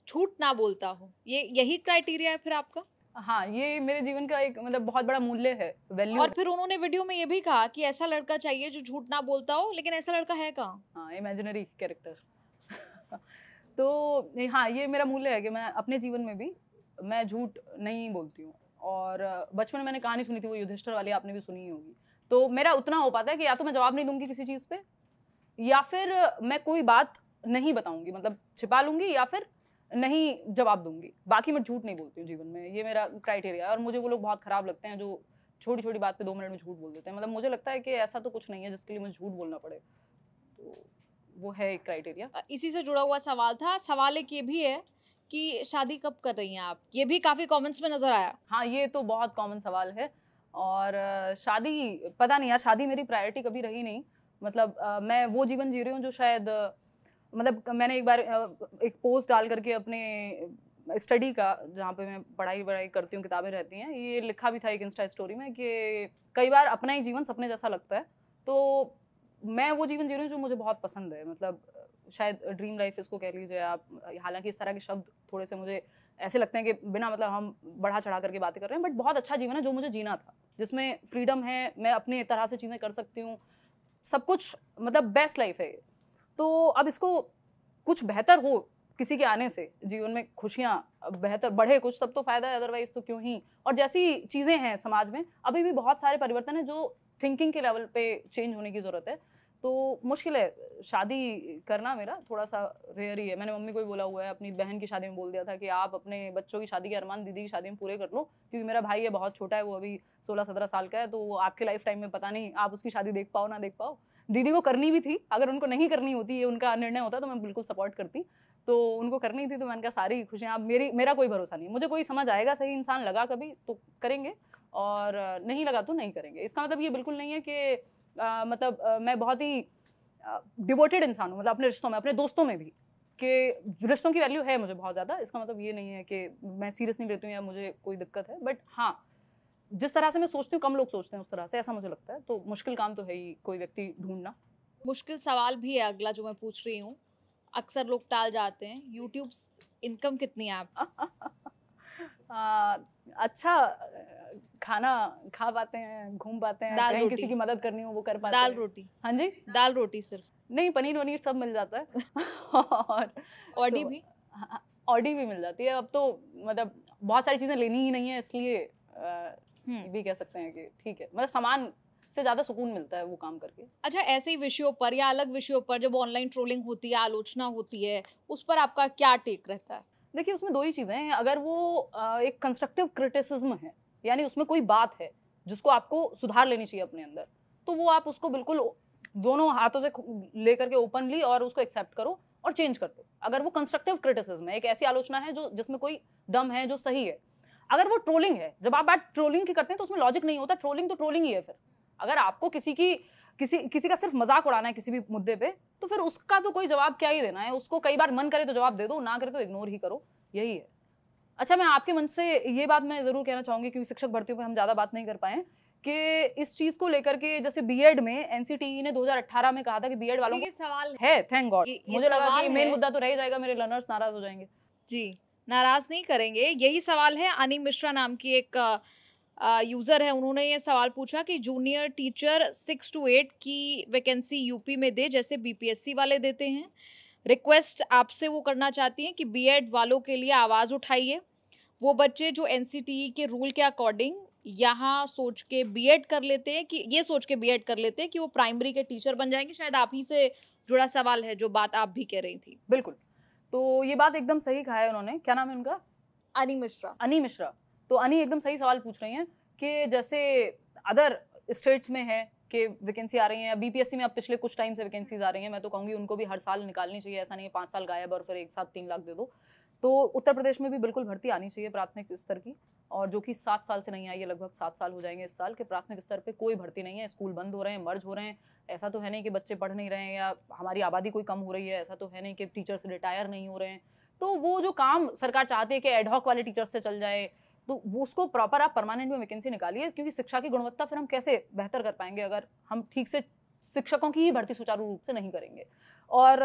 झूठ ना बोलता हो। ये यही क्राइटेरिया है फिर आपका?
हाँ, ये मेरे जीवन का एक मतलब बहुत बड़ा मूल्य है, वैल्यू।
और फिर उन्होंने वीडियो में ये भी कहा कि ऐसा लड़का चाहिए जो झूठ ना बोलता हो, लेकिन ऐसा लड़का है कहाँ?
हाँ, इमेजिनरी कैरेक्टर। तो हाँ, ये मेरा मूल्य है कि मैं अपने जीवन में भी मैं झूठ नहीं बोलती हूँ। और बचपन में मैंने कहानी सुनी थी वो युधिष्ठिर वाली, आपने भी सुनी ही होगी। तो मेरा उतना हो पाता है कि या तो मैं जवाब नहीं दूंगी किसी चीज़ पे, या फिर मैं कोई बात नहीं बताऊंगी, मतलब छिपा लूंगी या फिर नहीं जवाब दूंगी। बाकी मैं झूठ नहीं बोलती हूँ जीवन में, ये मेरा क्राइटेरिया है। और मुझे वो लोग बहुत खराब लगते हैं जो छोटी छोटी बात पे 2 मिनट में झूठ बोल देते हैं। मतलब मुझे लगता है कि ऐसा तो कुछ नहीं है जिसके लिए मुझे झूठ बोलना पड़े, तो वो है एक क्राइटेरिया।
इसी से जुड़ा हुआ सवाल था। सवाल एक ये भी है कि शादी कब कर रही हैं आप? ये भी काफी कमेंट्स में नजर आया।
हाँ, ये तो बहुत कॉमन सवाल है। और शादी, पता नहीं यार, शादी मेरी प्रायोरिटी कभी रही नहीं। मतलब मैं वो जीवन जी रही हूँ जो शायद मतलब मैंने एक बार एक पोस्ट डाल करके अपने स्टडी का, जहाँ पे मैं पढ़ाई करती हूँ, किताबें रहती हैं, ये लिखा भी था एक इंस्टा स्टोरी में कि कई बार अपना ही जीवन सपने जैसा लगता है। तो मैं वो जीवन जी रही हूँ जो मुझे बहुत पसंद है। मतलब शायद ड्रीम लाइफ इसको कह लीजिए आप। हालांकि इस तरह के शब्द थोड़े से मुझे ऐसे लगते हैं कि बिना मतलब हम बढ़ा चढ़ा करके बातें कर रहे हैं, बट बहुत अच्छा जीवन है जो मुझे जीना था, जिसमें फ्रीडम है, मैं अपनी तरह से चीज़ें कर सकती हूँ, सब कुछ मतलब बेस्ट लाइफ है। तो अब इसको कुछ बेहतर हो किसी के आने से, जीवन में खुशियाँ बेहतर बढ़े कुछ, तब तो फ़ायदा है, अदरवाइज तो क्यों ही। और जैसी चीज़ें हैं समाज में, अभी भी बहुत सारे परिवर्तन हैं जो थिंकिंग के लेवल पे चेंज होने की ज़रूरत है। तो मुश्किल है शादी करना, मेरा थोड़ा सा रेयर ही है। मैंने मम्मी को भी बोला हुआ है, अपनी बहन की शादी में बोल दिया था कि आप अपने बच्चों की शादी के अरमान दीदी की शादी में पूरे कर लो, क्योंकि मेरा भाई है, बहुत छोटा है, वो अभी 16-17 साल का है, तो वो आपके लाइफ टाइम में पता नहीं आप उसकी शादी देख पाओ ना देख पाओ। दीदी को करनी भी थी, अगर उनको नहीं करनी होती, ये उनका निर्णय होता तो मैं बिल्कुल सपोर्ट करती। तो उनको करनी थी, तो मैंने कहा सारी खुशियाँ, अब मेरा कोई भरोसा नहीं, मुझे कोई समझ आएगा, सही इंसान लगा कभी तो करेंगे, और नहीं लगा तो नहीं करेंगे। इसका मतलब ये बिल्कुल नहीं है कि मैं बहुत ही डिवोटेड इंसान हूँ, मतलब अपने रिश्तों में, अपने दोस्तों में भी, कि रिश्तों की वैल्यू है मुझे बहुत ज़्यादा। इसका मतलब ये नहीं है कि मैं सीरियस नहीं लेती हूँ या मुझे कोई दिक्कत है, बट हाँ, जिस तरह से मैं सोचती हूँ कम लोग सोचते हैं उस तरह से, ऐसा मुझे लगता है। तो मुश्किल काम तो है ही कोई व्यक्ति ढूंढना।
मुश्किल सवाल भी है अगला जो मैं पूछ रही हूँ, अक्सर लोग टाल जाते हैं। यूट्यूब इनकम कितनी है आप?
अच्छा खाना खा पाते हैं, घूम पाते हैं,
दाल
कहीं
रोटी।
किसी की मदद करनी हो वो कर पाते हैं।
दाल रोटी?
हाँ जी,
दाल रोटी सिर्फ?
नहीं, पनीर वनीर सब मिल जाता है। और
ऑडी
तो
भी?
ऑडी भी मिल जाती है। अब तो मतलब बहुत सारी चीज़ें लेनी ही नहीं है, इसलिए भी कह सकते हैं कि ठीक है, मतलब सामान से ज़्यादा सुकून मिलता है वो काम करके।
अच्छा, ऐसे ही विषयों पर या अलग विषयों पर जब ऑनलाइन ट्रोलिंग होती है, आलोचना होती है, उस पर आपका क्या टेक रहता है?
देखिए, उसमें 2 ही चीज़ें हैं। अगर वो एक कंस्ट्रक्टिव क्रिटिसिज्म है, यानी उसमें कोई बात है जिसको आपको सुधार लेनी चाहिए अपने अंदर, तो वो आप उसको बिल्कुल दोनों हाथों से लेकर के ओपनली और उसको एक्सेप्ट करो और चेंज कर दो। अगर वो कंस्ट्रक्टिव क्रिटिसिज्म है, एक ऐसी आलोचना है जो जिसमें कोई दम है, जो सही है। अगर वो ट्रोलिंग है, जब आप बात ट्रोलिंग की करते हैं तो उसमें लॉजिक नहीं होता, ट्रोलिंग तो ट्रोलिंग ही है। फिर अगर आपको किसी का सिर्फ मजाक उड़ाना है किसी भी मुद्दे पे, तो फिर उसका तो कोई जवाब क्या ही देना है। उसको कई बार मन करे तो जवाब दे दो, ना करे तो इग्नोर ही करो, यही है। अच्छा, मैं आपके मन से ये बात मैं ज़रूर कहना चाहूँगी, क्योंकि शिक्षक भर्तियों पे हम ज़्यादा बात नहीं कर पाए, कि इस चीज़ को लेकर के जैसे बीएड में एनसीटीई ने 2018 में कहा था कि बीएड वालों को
सवाल
है, थैंक गॉड। मुझे लगा कि मेन
है।
मुद्दा तो रह जाएगा, मेरे लर्नर्स नाराज हो जाएंगे।
जी, नाराज नहीं करेंगे। यही सवाल है, अनी मिश्रा नाम की एक यूजर है, उन्होंने ये सवाल पूछा कि जूनियर टीचर 6 to 8 की वैकेंसी यूपी में दे जैसे बीपीएससी वाले देते हैं। रिक्वेस्ट आपसे वो करना चाहती हैं कि बीएड वालों के लिए आवाज़ उठाइए। वो बच्चे जो एनसीटीई के रूल के अकॉर्डिंग यहाँ सोच के बीएड कर लेते हैं कि ये सोच के बीएड कर लेते हैं कि वो प्राइमरी के टीचर बन जाएंगे। शायद आप ही से जुड़ा सवाल है जो बात आप भी कह रही थी।
बिल्कुल, तो ये बात एकदम सही कहा है उन्होंने। क्या नाम है उनका?
अनी मिश्रा।
अनी मिश्रा। तो अनी एकदम सही सवाल पूछ रही हैं कि जैसे अदर स्टेट्स में है कि वैकेंसी आ रही है, बीपीएससी में अब पिछले कुछ टाइम से वैकेंसीज आ रही हैं, मैं तो कहूँगी उनको भी हर साल निकालनी चाहिए। ऐसा नहीं है 5 साल गायब और फिर एक साथ 3 लाख दे दो। तो उत्तर प्रदेश में भी बिल्कुल भर्ती आनी चाहिए प्राथमिक स्तर की, और जो कि 7 साल से नहीं आई है, लगभग 7 साल हो जाएंगे इस साल के। प्राथमिक स्तर पे कोई भर्ती नहीं है, स्कूल बंद हो रहे हैं, मर्ज हो रहे हैं। ऐसा तो है नहीं कि बच्चे पढ़ नहीं रहे हैं या हमारी आबादी कोई कम हो रही है, ऐसा तो है नहीं कि टीचर्स रिटायर नहीं हो रहे हैं। तो वो जो काम सरकार चाहती है कि एडहॉक वाले टीचर्स से चल जाए, तो वो उसको प्रॉपर आप परमानेंट में वैकेंसी निकालिए, क्योंकि शिक्षा की गुणवत्ता फिर हम कैसे बेहतर कर पाएंगे अगर हम ठीक से शिक्षकों की ही भर्ती सुचारू रूप से नहीं करेंगे। और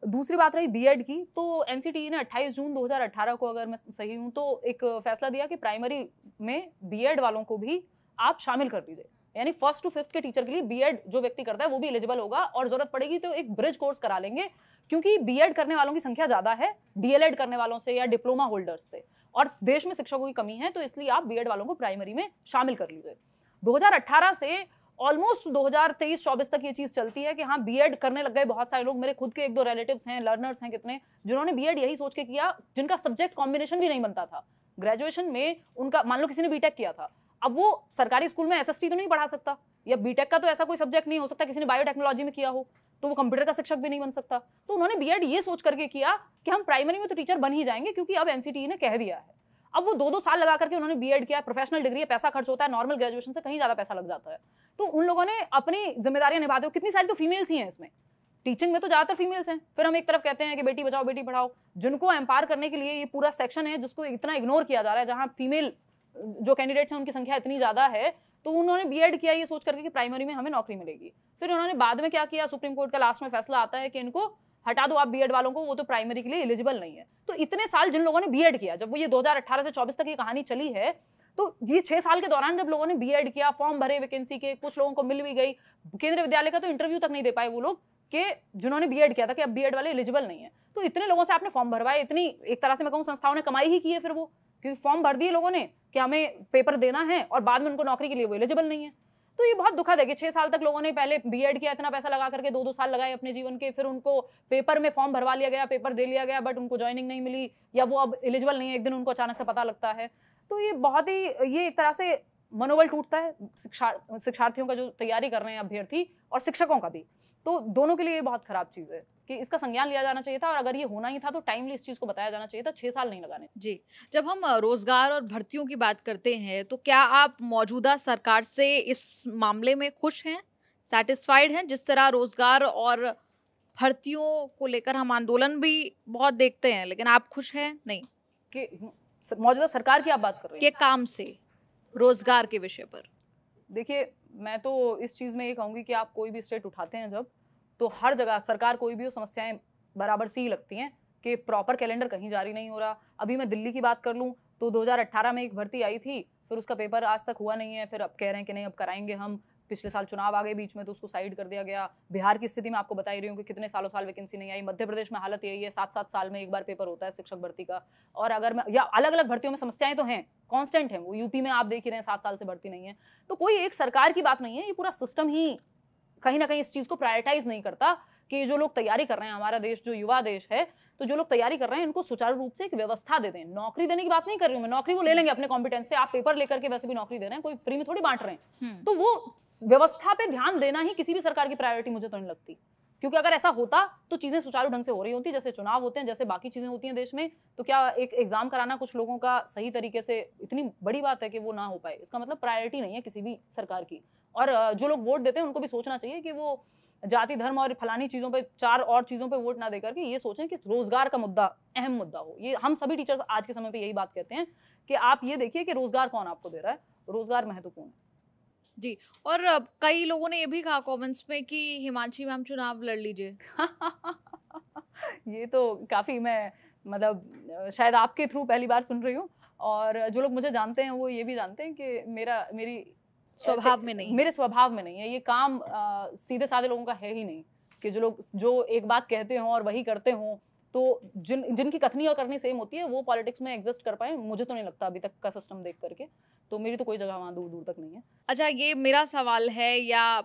दूसरी बात रही बीएड की, तो एनसीटीई ने 28 जून 2018 को, अगर मैं सही हूँ, तो एक फैसला दिया कि प्राइमरी में बीएड वालों को भी आप शामिल कर दीजिए। यानी 1st to 5th के टीचर के लिए बीएड जो व्यक्ति करता है वो भी एलिजिबल होगा, और जरूरत पड़ेगी तो एक ब्रिज कोर्स करा लेंगे, क्योंकि बीएड करने वालों की संख्या ज़्यादा है डीएलएड करने वालों से या डिप्लोमा होल्डर्स से। और देश में शिक्षकों की कमी है, तो इसलिए आप बीएड वालों को प्राइमरी में शामिल कर लीजिए। 2018 से ऑलमोस्ट 2023-24 तक ये चीज चलती है कि हाँ बीएड करने लग गए बहुत सारे लोग। मेरे खुद के 1-2 रिलेटिव्स हैं, लर्नर्स हैं कितने, जिन्होंने बीएड यही सोच के किया, जिनका सब्जेक्ट कॉम्बिनेशन भी नहीं बनता था। ग्रेजुएशन में उनका, मान लो किसी ने बीटेक किया था, अब वो सरकारी स्कूल में एसएसटी तो नहीं पढ़ा सकता, या बीटेक का तो ऐसा कोई सब्जेक्ट नहीं हो सकता, किसी ने बायोटेक्नोलॉजी में किया हो तो वो कंप्यूटर का शिक्षक भी नहीं बन सकता। तो उन्होंने बीएड ये सोच करके किया कि हम प्राइमरी में तो टीचर बन ही जाएंगे, क्योंकि अब एनसीटीई ने कह दिया है। अब वो 2-2 साल लगा करके उन्होंने बीएड किया, प्रोफेशनल डिग्री है, पैसा खर्च होता है, नॉर्मल ग्रेजुएशन से कहीं ज्यादा पैसा लग जाता है। तो उन लोगों ने अपनी जिम्मेदारियां निभाते हो, कितनी सारी तो फीमेल्स ही हैं इसमें, टीचिंग में तो ज्यादातर फीमेल्स हैं। फिर हम एक तरफ कहते हैं कि बेटी बचाओ बेटी पढ़ाओ, जिनको एम्पावर करने के लिए ये पूरा सेक्शन है जिसको इतना इग्नोर किया जा रहा है, जहां फीमेल जो कैंडिडेट्स हैं उनकी संख्या इतनी ज्यादा है, तो उन्होंने बीएड किया ये सोच करके कि प्राइमरी में हमें नौकरी मिलेगी। फिर उन्होंने बाद में क्या किया, सुप्रीम कोर्ट का लास्ट में फैसला आता है कि इनको हटा दो आप बीएड वालों को, वो तो प्राइमरी के लिए एलिजिबल नहीं है। तो इतने साल जिन लोगों ने बीएड किया, जब वो ये 2018 से 24 तक ये कहानी चली है, तो ये 6 साल के दौरान जब लोगों ने बीएड किया, फॉर्म भरे वैकेंसी के, कुछ लोगों को मिल भी गई, केंद्रीय विद्यालय का तो इंटरव्यू तक नहीं दे पाए वो लोग कि जिन्होंने बीएड किया था कि अब बीएड वाले एलिजिबल नहीं है। तो इतने लोगों से आपने फॉर्म भरवाए, इतनी एक तरह से मैं कहूँ संस्थाओं ने कमाई ही की है फिर वो, क्योंकि फॉर्म भर दिए लोगों ने कि हमें पेपर देना है और बाद में उनको नौकरी के लिए वो एलिजिबल नहीं है। तो ये बहुत दुखद है कि 6 साल तक लोगों ने पहले बीएड किया, इतना पैसा लगा करके 2-2 साल लगाए अपने जीवन के, फिर उनको पेपर में फॉर्म भरवा लिया गया, पेपर दे लिया गया, बट उनको ज्वाइनिंग नहीं मिली, या वो अब एलिजिबल नहीं है, एक दिन उनको अचानक से पता लगता है। तो ये बहुत ही, ये एक तरह से मनोबल टूटता है शिक्षार्थियों का जो तैयारी कर रहे हैं अभ्यर्थी, और शिक्षकों का भी। तो दोनों के लिए ये बहुत खराब चीज़ है कि इसका संज्ञान लिया जाना चाहिए था, और अगर ये होना ही था तो टाइमली इस चीज़ को बताया जाना चाहिए था, 6 साल नहीं लगाने।
जी, जब हम रोजगार और भर्तियों की बात करते हैं, तो क्या आप मौजूदा सरकार से इस मामले में खुश हैं, सेटिस्फाइड हैं? जिस तरह रोजगार और भर्तियों को लेकर हम आंदोलन भी बहुत देखते हैं, लेकिन आप खुश हैं? नहीं
कि मौजूदा सरकार की आप बात कर रहे हैं
के काम से, रोजगार के विषय पर?
देखिए, मैं तो इस चीज़ में ये कहूँगी कि आप कोई भी स्टेट उठाते हैं जब, तो हर जगह सरकार कोई भी हो, समस्याएं बराबर सी ही लगती हैं कि प्रॉपर कैलेंडर कहीं जारी नहीं हो रहा। अभी मैं दिल्ली की बात कर लूँ तो 2018 में एक भर्ती आई थी, फिर उसका पेपर आज तक हुआ नहीं है, फिर अब कह रहे हैं कि नहीं अब कराएंगे हम। पिछले साल चुनाव आ गए बीच में तो उसको साइड कर दिया गया। बिहार की स्थिति में आपको बता ही रही हूँ कि कितने सालों साल वैकेंसी नहीं आई। मध्य प्रदेश में हालत यही है, 7-7 साल में एक बार पेपर होता है शिक्षक भर्ती का। और अगर मैं, या अलग अलग भर्तियों में समस्याएं तो हैं, कांस्टेंट हैं, वो यूपी में आप देख ही रहे हैं 7 साल से भर्ती नहीं है। तो कोई एक सरकार की बात नहीं है, ये पूरा सिस्टम ही कहीं ना कहीं इस चीज़ को प्रायोरिटाइज नहीं करता कि जो लोग तैयारी कर रहे हैं, हमारा देश जो युवा देश है, तो जो लोग तैयारी कर रहे हैं इनको सुचारू रूप से एक व्यवस्था दे दें। नौकरी देने की बात नहीं कर रही हूँ मैं, नौकरी वो ले लेंगे अपने कॉम्पिटेंस से, आप पेपर लेकर के वैसे भी नौकरी दे रहे हैं, कोई फ्री में थोड़ी बांट रहे हैं। तो वो व्यवस्था पे ध्यान देना ही किसी भी सरकार की प्रायोरिटी मुझे तो नहीं लगती, क्योंकि अगर ऐसा होता तो चीजें सुचारू ढंग से हो रही होती, जैसे चुनाव होते हैं, जैसे बाकी चीजें होती हैं देश में। तो क्या एक एग्जाम कराना कुछ लोगों का सही तरीके से इतनी बड़ी बात है कि वो ना हो पाए? इसका मतलब प्रायोरिटी नहीं है किसी भी सरकार की। और जो लोग वोट देते हैं उनको भी सोचना चाहिए कि वो जाति धर्म और फलानी चीज़ों पे, 4 और चीज़ों पे वोट ना देकर के ये सोचें कि रोजगार का मुद्दा अहम मुद्दा हो। ये हम सभी टीचर्स आज के समय पे यही बात कहते हैं कि आप ये देखिए कि रोजगार कौन आपको दे रहा है, रोजगार महत्वपूर्ण है।
जी, और कई लोगों ने ये भी कहा कमेंट्स में कि हिमांशी मैम चुनाव लड़ लीजिए।
ये तो काफ़ी, मैं मतलब शायद आपके थ्रू पहली बार सुन रही हूँ, और जो लोग मुझे जानते हैं वो ये भी जानते हैं कि मेरी
स्वभाव में नहीं,
मेरे स्वभाव में नहीं है ये काम। सीधे साधे लोगों का है ही नहीं कि जो लोग जो एक बात कहते हों और वही करते हों, तो जिनकी कथनी और करनी सेम होती है वो पॉलिटिक्स में एग्जिस्ट कर पाए, मुझे तो नहीं लगता अभी तक का सिस्टम देख करके। तो मेरी तो कोई जगह वहाँ दूर दूर तक नहीं है।
अच्छा, ये मेरा सवाल है, या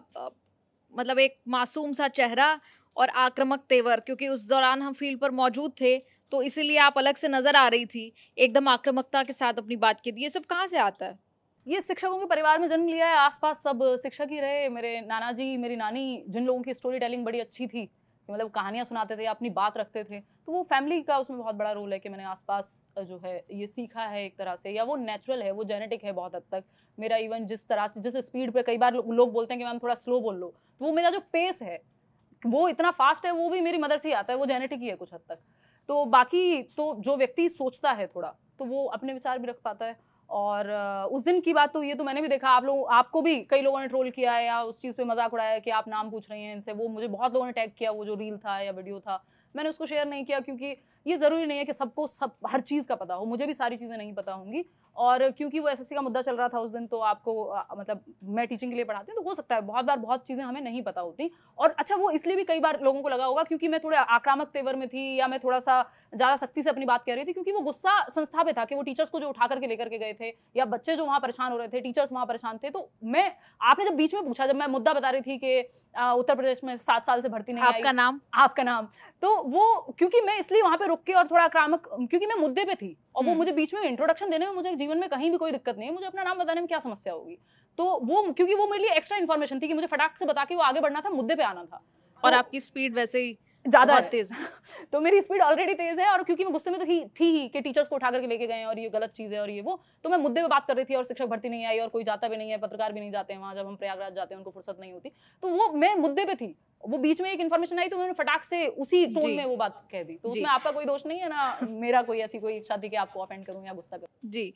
मतलब एक मासूम सा चेहरा और आक्रामक तेवर, क्योंकि उस दौरान हम फील्ड पर मौजूद थे तो इसीलिए आप अलग से नजर आ रही थी, एकदम आक्रामकता के साथ अपनी बात की थी, ये सब कहाँ से आता है?
ये शिक्षकों के परिवार में जन्म लिया है, आसपास सब शिक्षक ही रहे। मेरे नाना जी, मेरी नानी, जिन लोगों की स्टोरी टेलिंग बड़ी अच्छी थी, मतलब कहानियाँ सुनाते थे, अपनी बात रखते थे, तो वो फैमिली का उसमें बहुत बड़ा रोल है कि मैंने आसपास जो है ये सीखा है एक तरह से, या वो नेचुरल है, वो जेनेटिक है बहुत हद तक। मेरा इवन जिस तरह से, जिस स्पीड पे कई बार लोग बोलते हैं कि मैम थोड़ा स्लो बोल लो, तो वो मेरा जो पेस है वो इतना फास्ट है, वो भी मेरी मदर से ही आता है, वो जेनेटिक ही है कुछ हद तक। तो बाकी तो जो व्यक्ति सोचता है थोड़ा, तो वो अपने विचार भी रख पाता है। और उस दिन की बात तो ये तो मैंने भी देखा, आपको भी कई लोगों ने ट्रोल किया है या उस चीज़ पे मजाक उड़ाया है कि आप नाम पूछ रही हैं इनसे। वो मुझे बहुत लोगों ने टैग किया, वो जो रील था या वीडियो था, मैंने उसको शेयर नहीं किया, क्योंकि ये ज़रूरी नहीं है कि सबको हर चीज़ का पता हो, मुझे भी सारी चीज़ें नहीं पता होंगी। और क्योंकि वो एसएससी का मुद्दा चल रहा था उस दिन, तो आपको मतलब मैं टीचिंग के लिए पढ़ाती हूँ, तो हो सकता है बहुत बार बहुत चीज़ें हमें नहीं पता होती। और अच्छा, वो इसलिए भी कई बार लोगों को लगा होगा क्योंकि मैं थोड़े आक्रामक तेवर में थी, या मैं थोड़ा सा ज़्यादा सख्ती से अपनी बात कह रही थी, क्योंकि वो गुस्सा संस्था पे था कि वो टीचर्स को जो उठा करके लेकर के गए थे, या बच्चे जो वहाँ परेशान हो रहे थे, टीचर्स वहाँ परेशान थे। तो मैं, आपने जब बीच में पूछा, जब मैं मुद्दा बता रही थी कि उत्तर प्रदेश में 7 साल से भर्ती नहीं आई, आपका नाम, तो वो क्योंकि मैं इसलिए वहाँ पे रुक के और थोड़ा आक्रामक, क्योंकि मैं मुद्दे पे थी, और वो मुझे बीच में इंट्रोडक्शन देने में, मुझे जीवन में कहीं भी कोई दिक्कत नहीं है, मुझे अपना नाम बताने में क्या समस्या होगी। तो वो, क्योंकि वो मेरे लिए एक्स्ट्रा इन्फॉर्मेशन थी कि मुझे फटाक से बता के वो आगे बढ़ना था, मुद्दे पे आना था।
और आपकी स्पीड वैसे ही
ज्यादा
तेज
तो मेरी स्पीड ऑलरेडी तेज है, और क्योंकि मैं गुस्से में तो थी ही कि टीचर्स को उठा करके लेके गए और ये गलत चीज है और ये वो, तो मैं मुद्दे पे बात कर रही थी। और शिक्षक भर्ती नहीं आई, और कोई जाता भी नहीं है, पत्रकार भी नहीं जाते हैं वहाँ, जब हम प्रयागराज जाते हैं उनको फुर्सत नहीं होती, तो वो मैं मुद्दे पे थी। वो बीच में एक इन्फॉर्मेशन आई, तो मैंने फटाक से उसी टोन में वो बात कह दी। तो उसमें आपका कोई दोष नहीं है ना, मेरा कोई ऐसी कोई इच्छा थी कि आपको ऑफेंड करूं या गुस्सा करूं।
जी,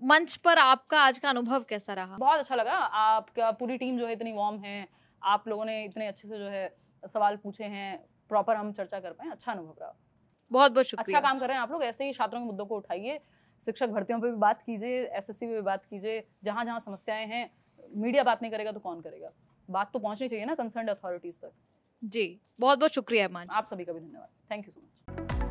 मंच पर आपका आज का अनुभव कैसा रहा?
बहुत अच्छा लगा। आपका पूरी टीम जो है इतनी वार्म है, आप लोगों ने इतने अच्छे से जो है सवाल पूछे हैं, प्रॉपर हम चर्चा कर पाए, अच्छा अनुभव रहा।
बहुत बहुत शुक्रिया।
अच्छा काम कर रहे हैं आप लोग, ऐसे ही छात्रों के मुद्दों को उठाइए, शिक्षक भर्तियों पे भी बात कीजिए, एसएससी पे भी बात कीजिए, जहाँ जहाँ समस्याएं हैं। मीडिया बात नहीं करेगा तो कौन करेगा? बात तो पहुंचनी चाहिए ना कंसर्न्ड अथॉरिटीज तक।
जी, बहुत बहुत शुक्रिया हिमांशु।
आप सभी का भी धन्यवाद। Thank you so much.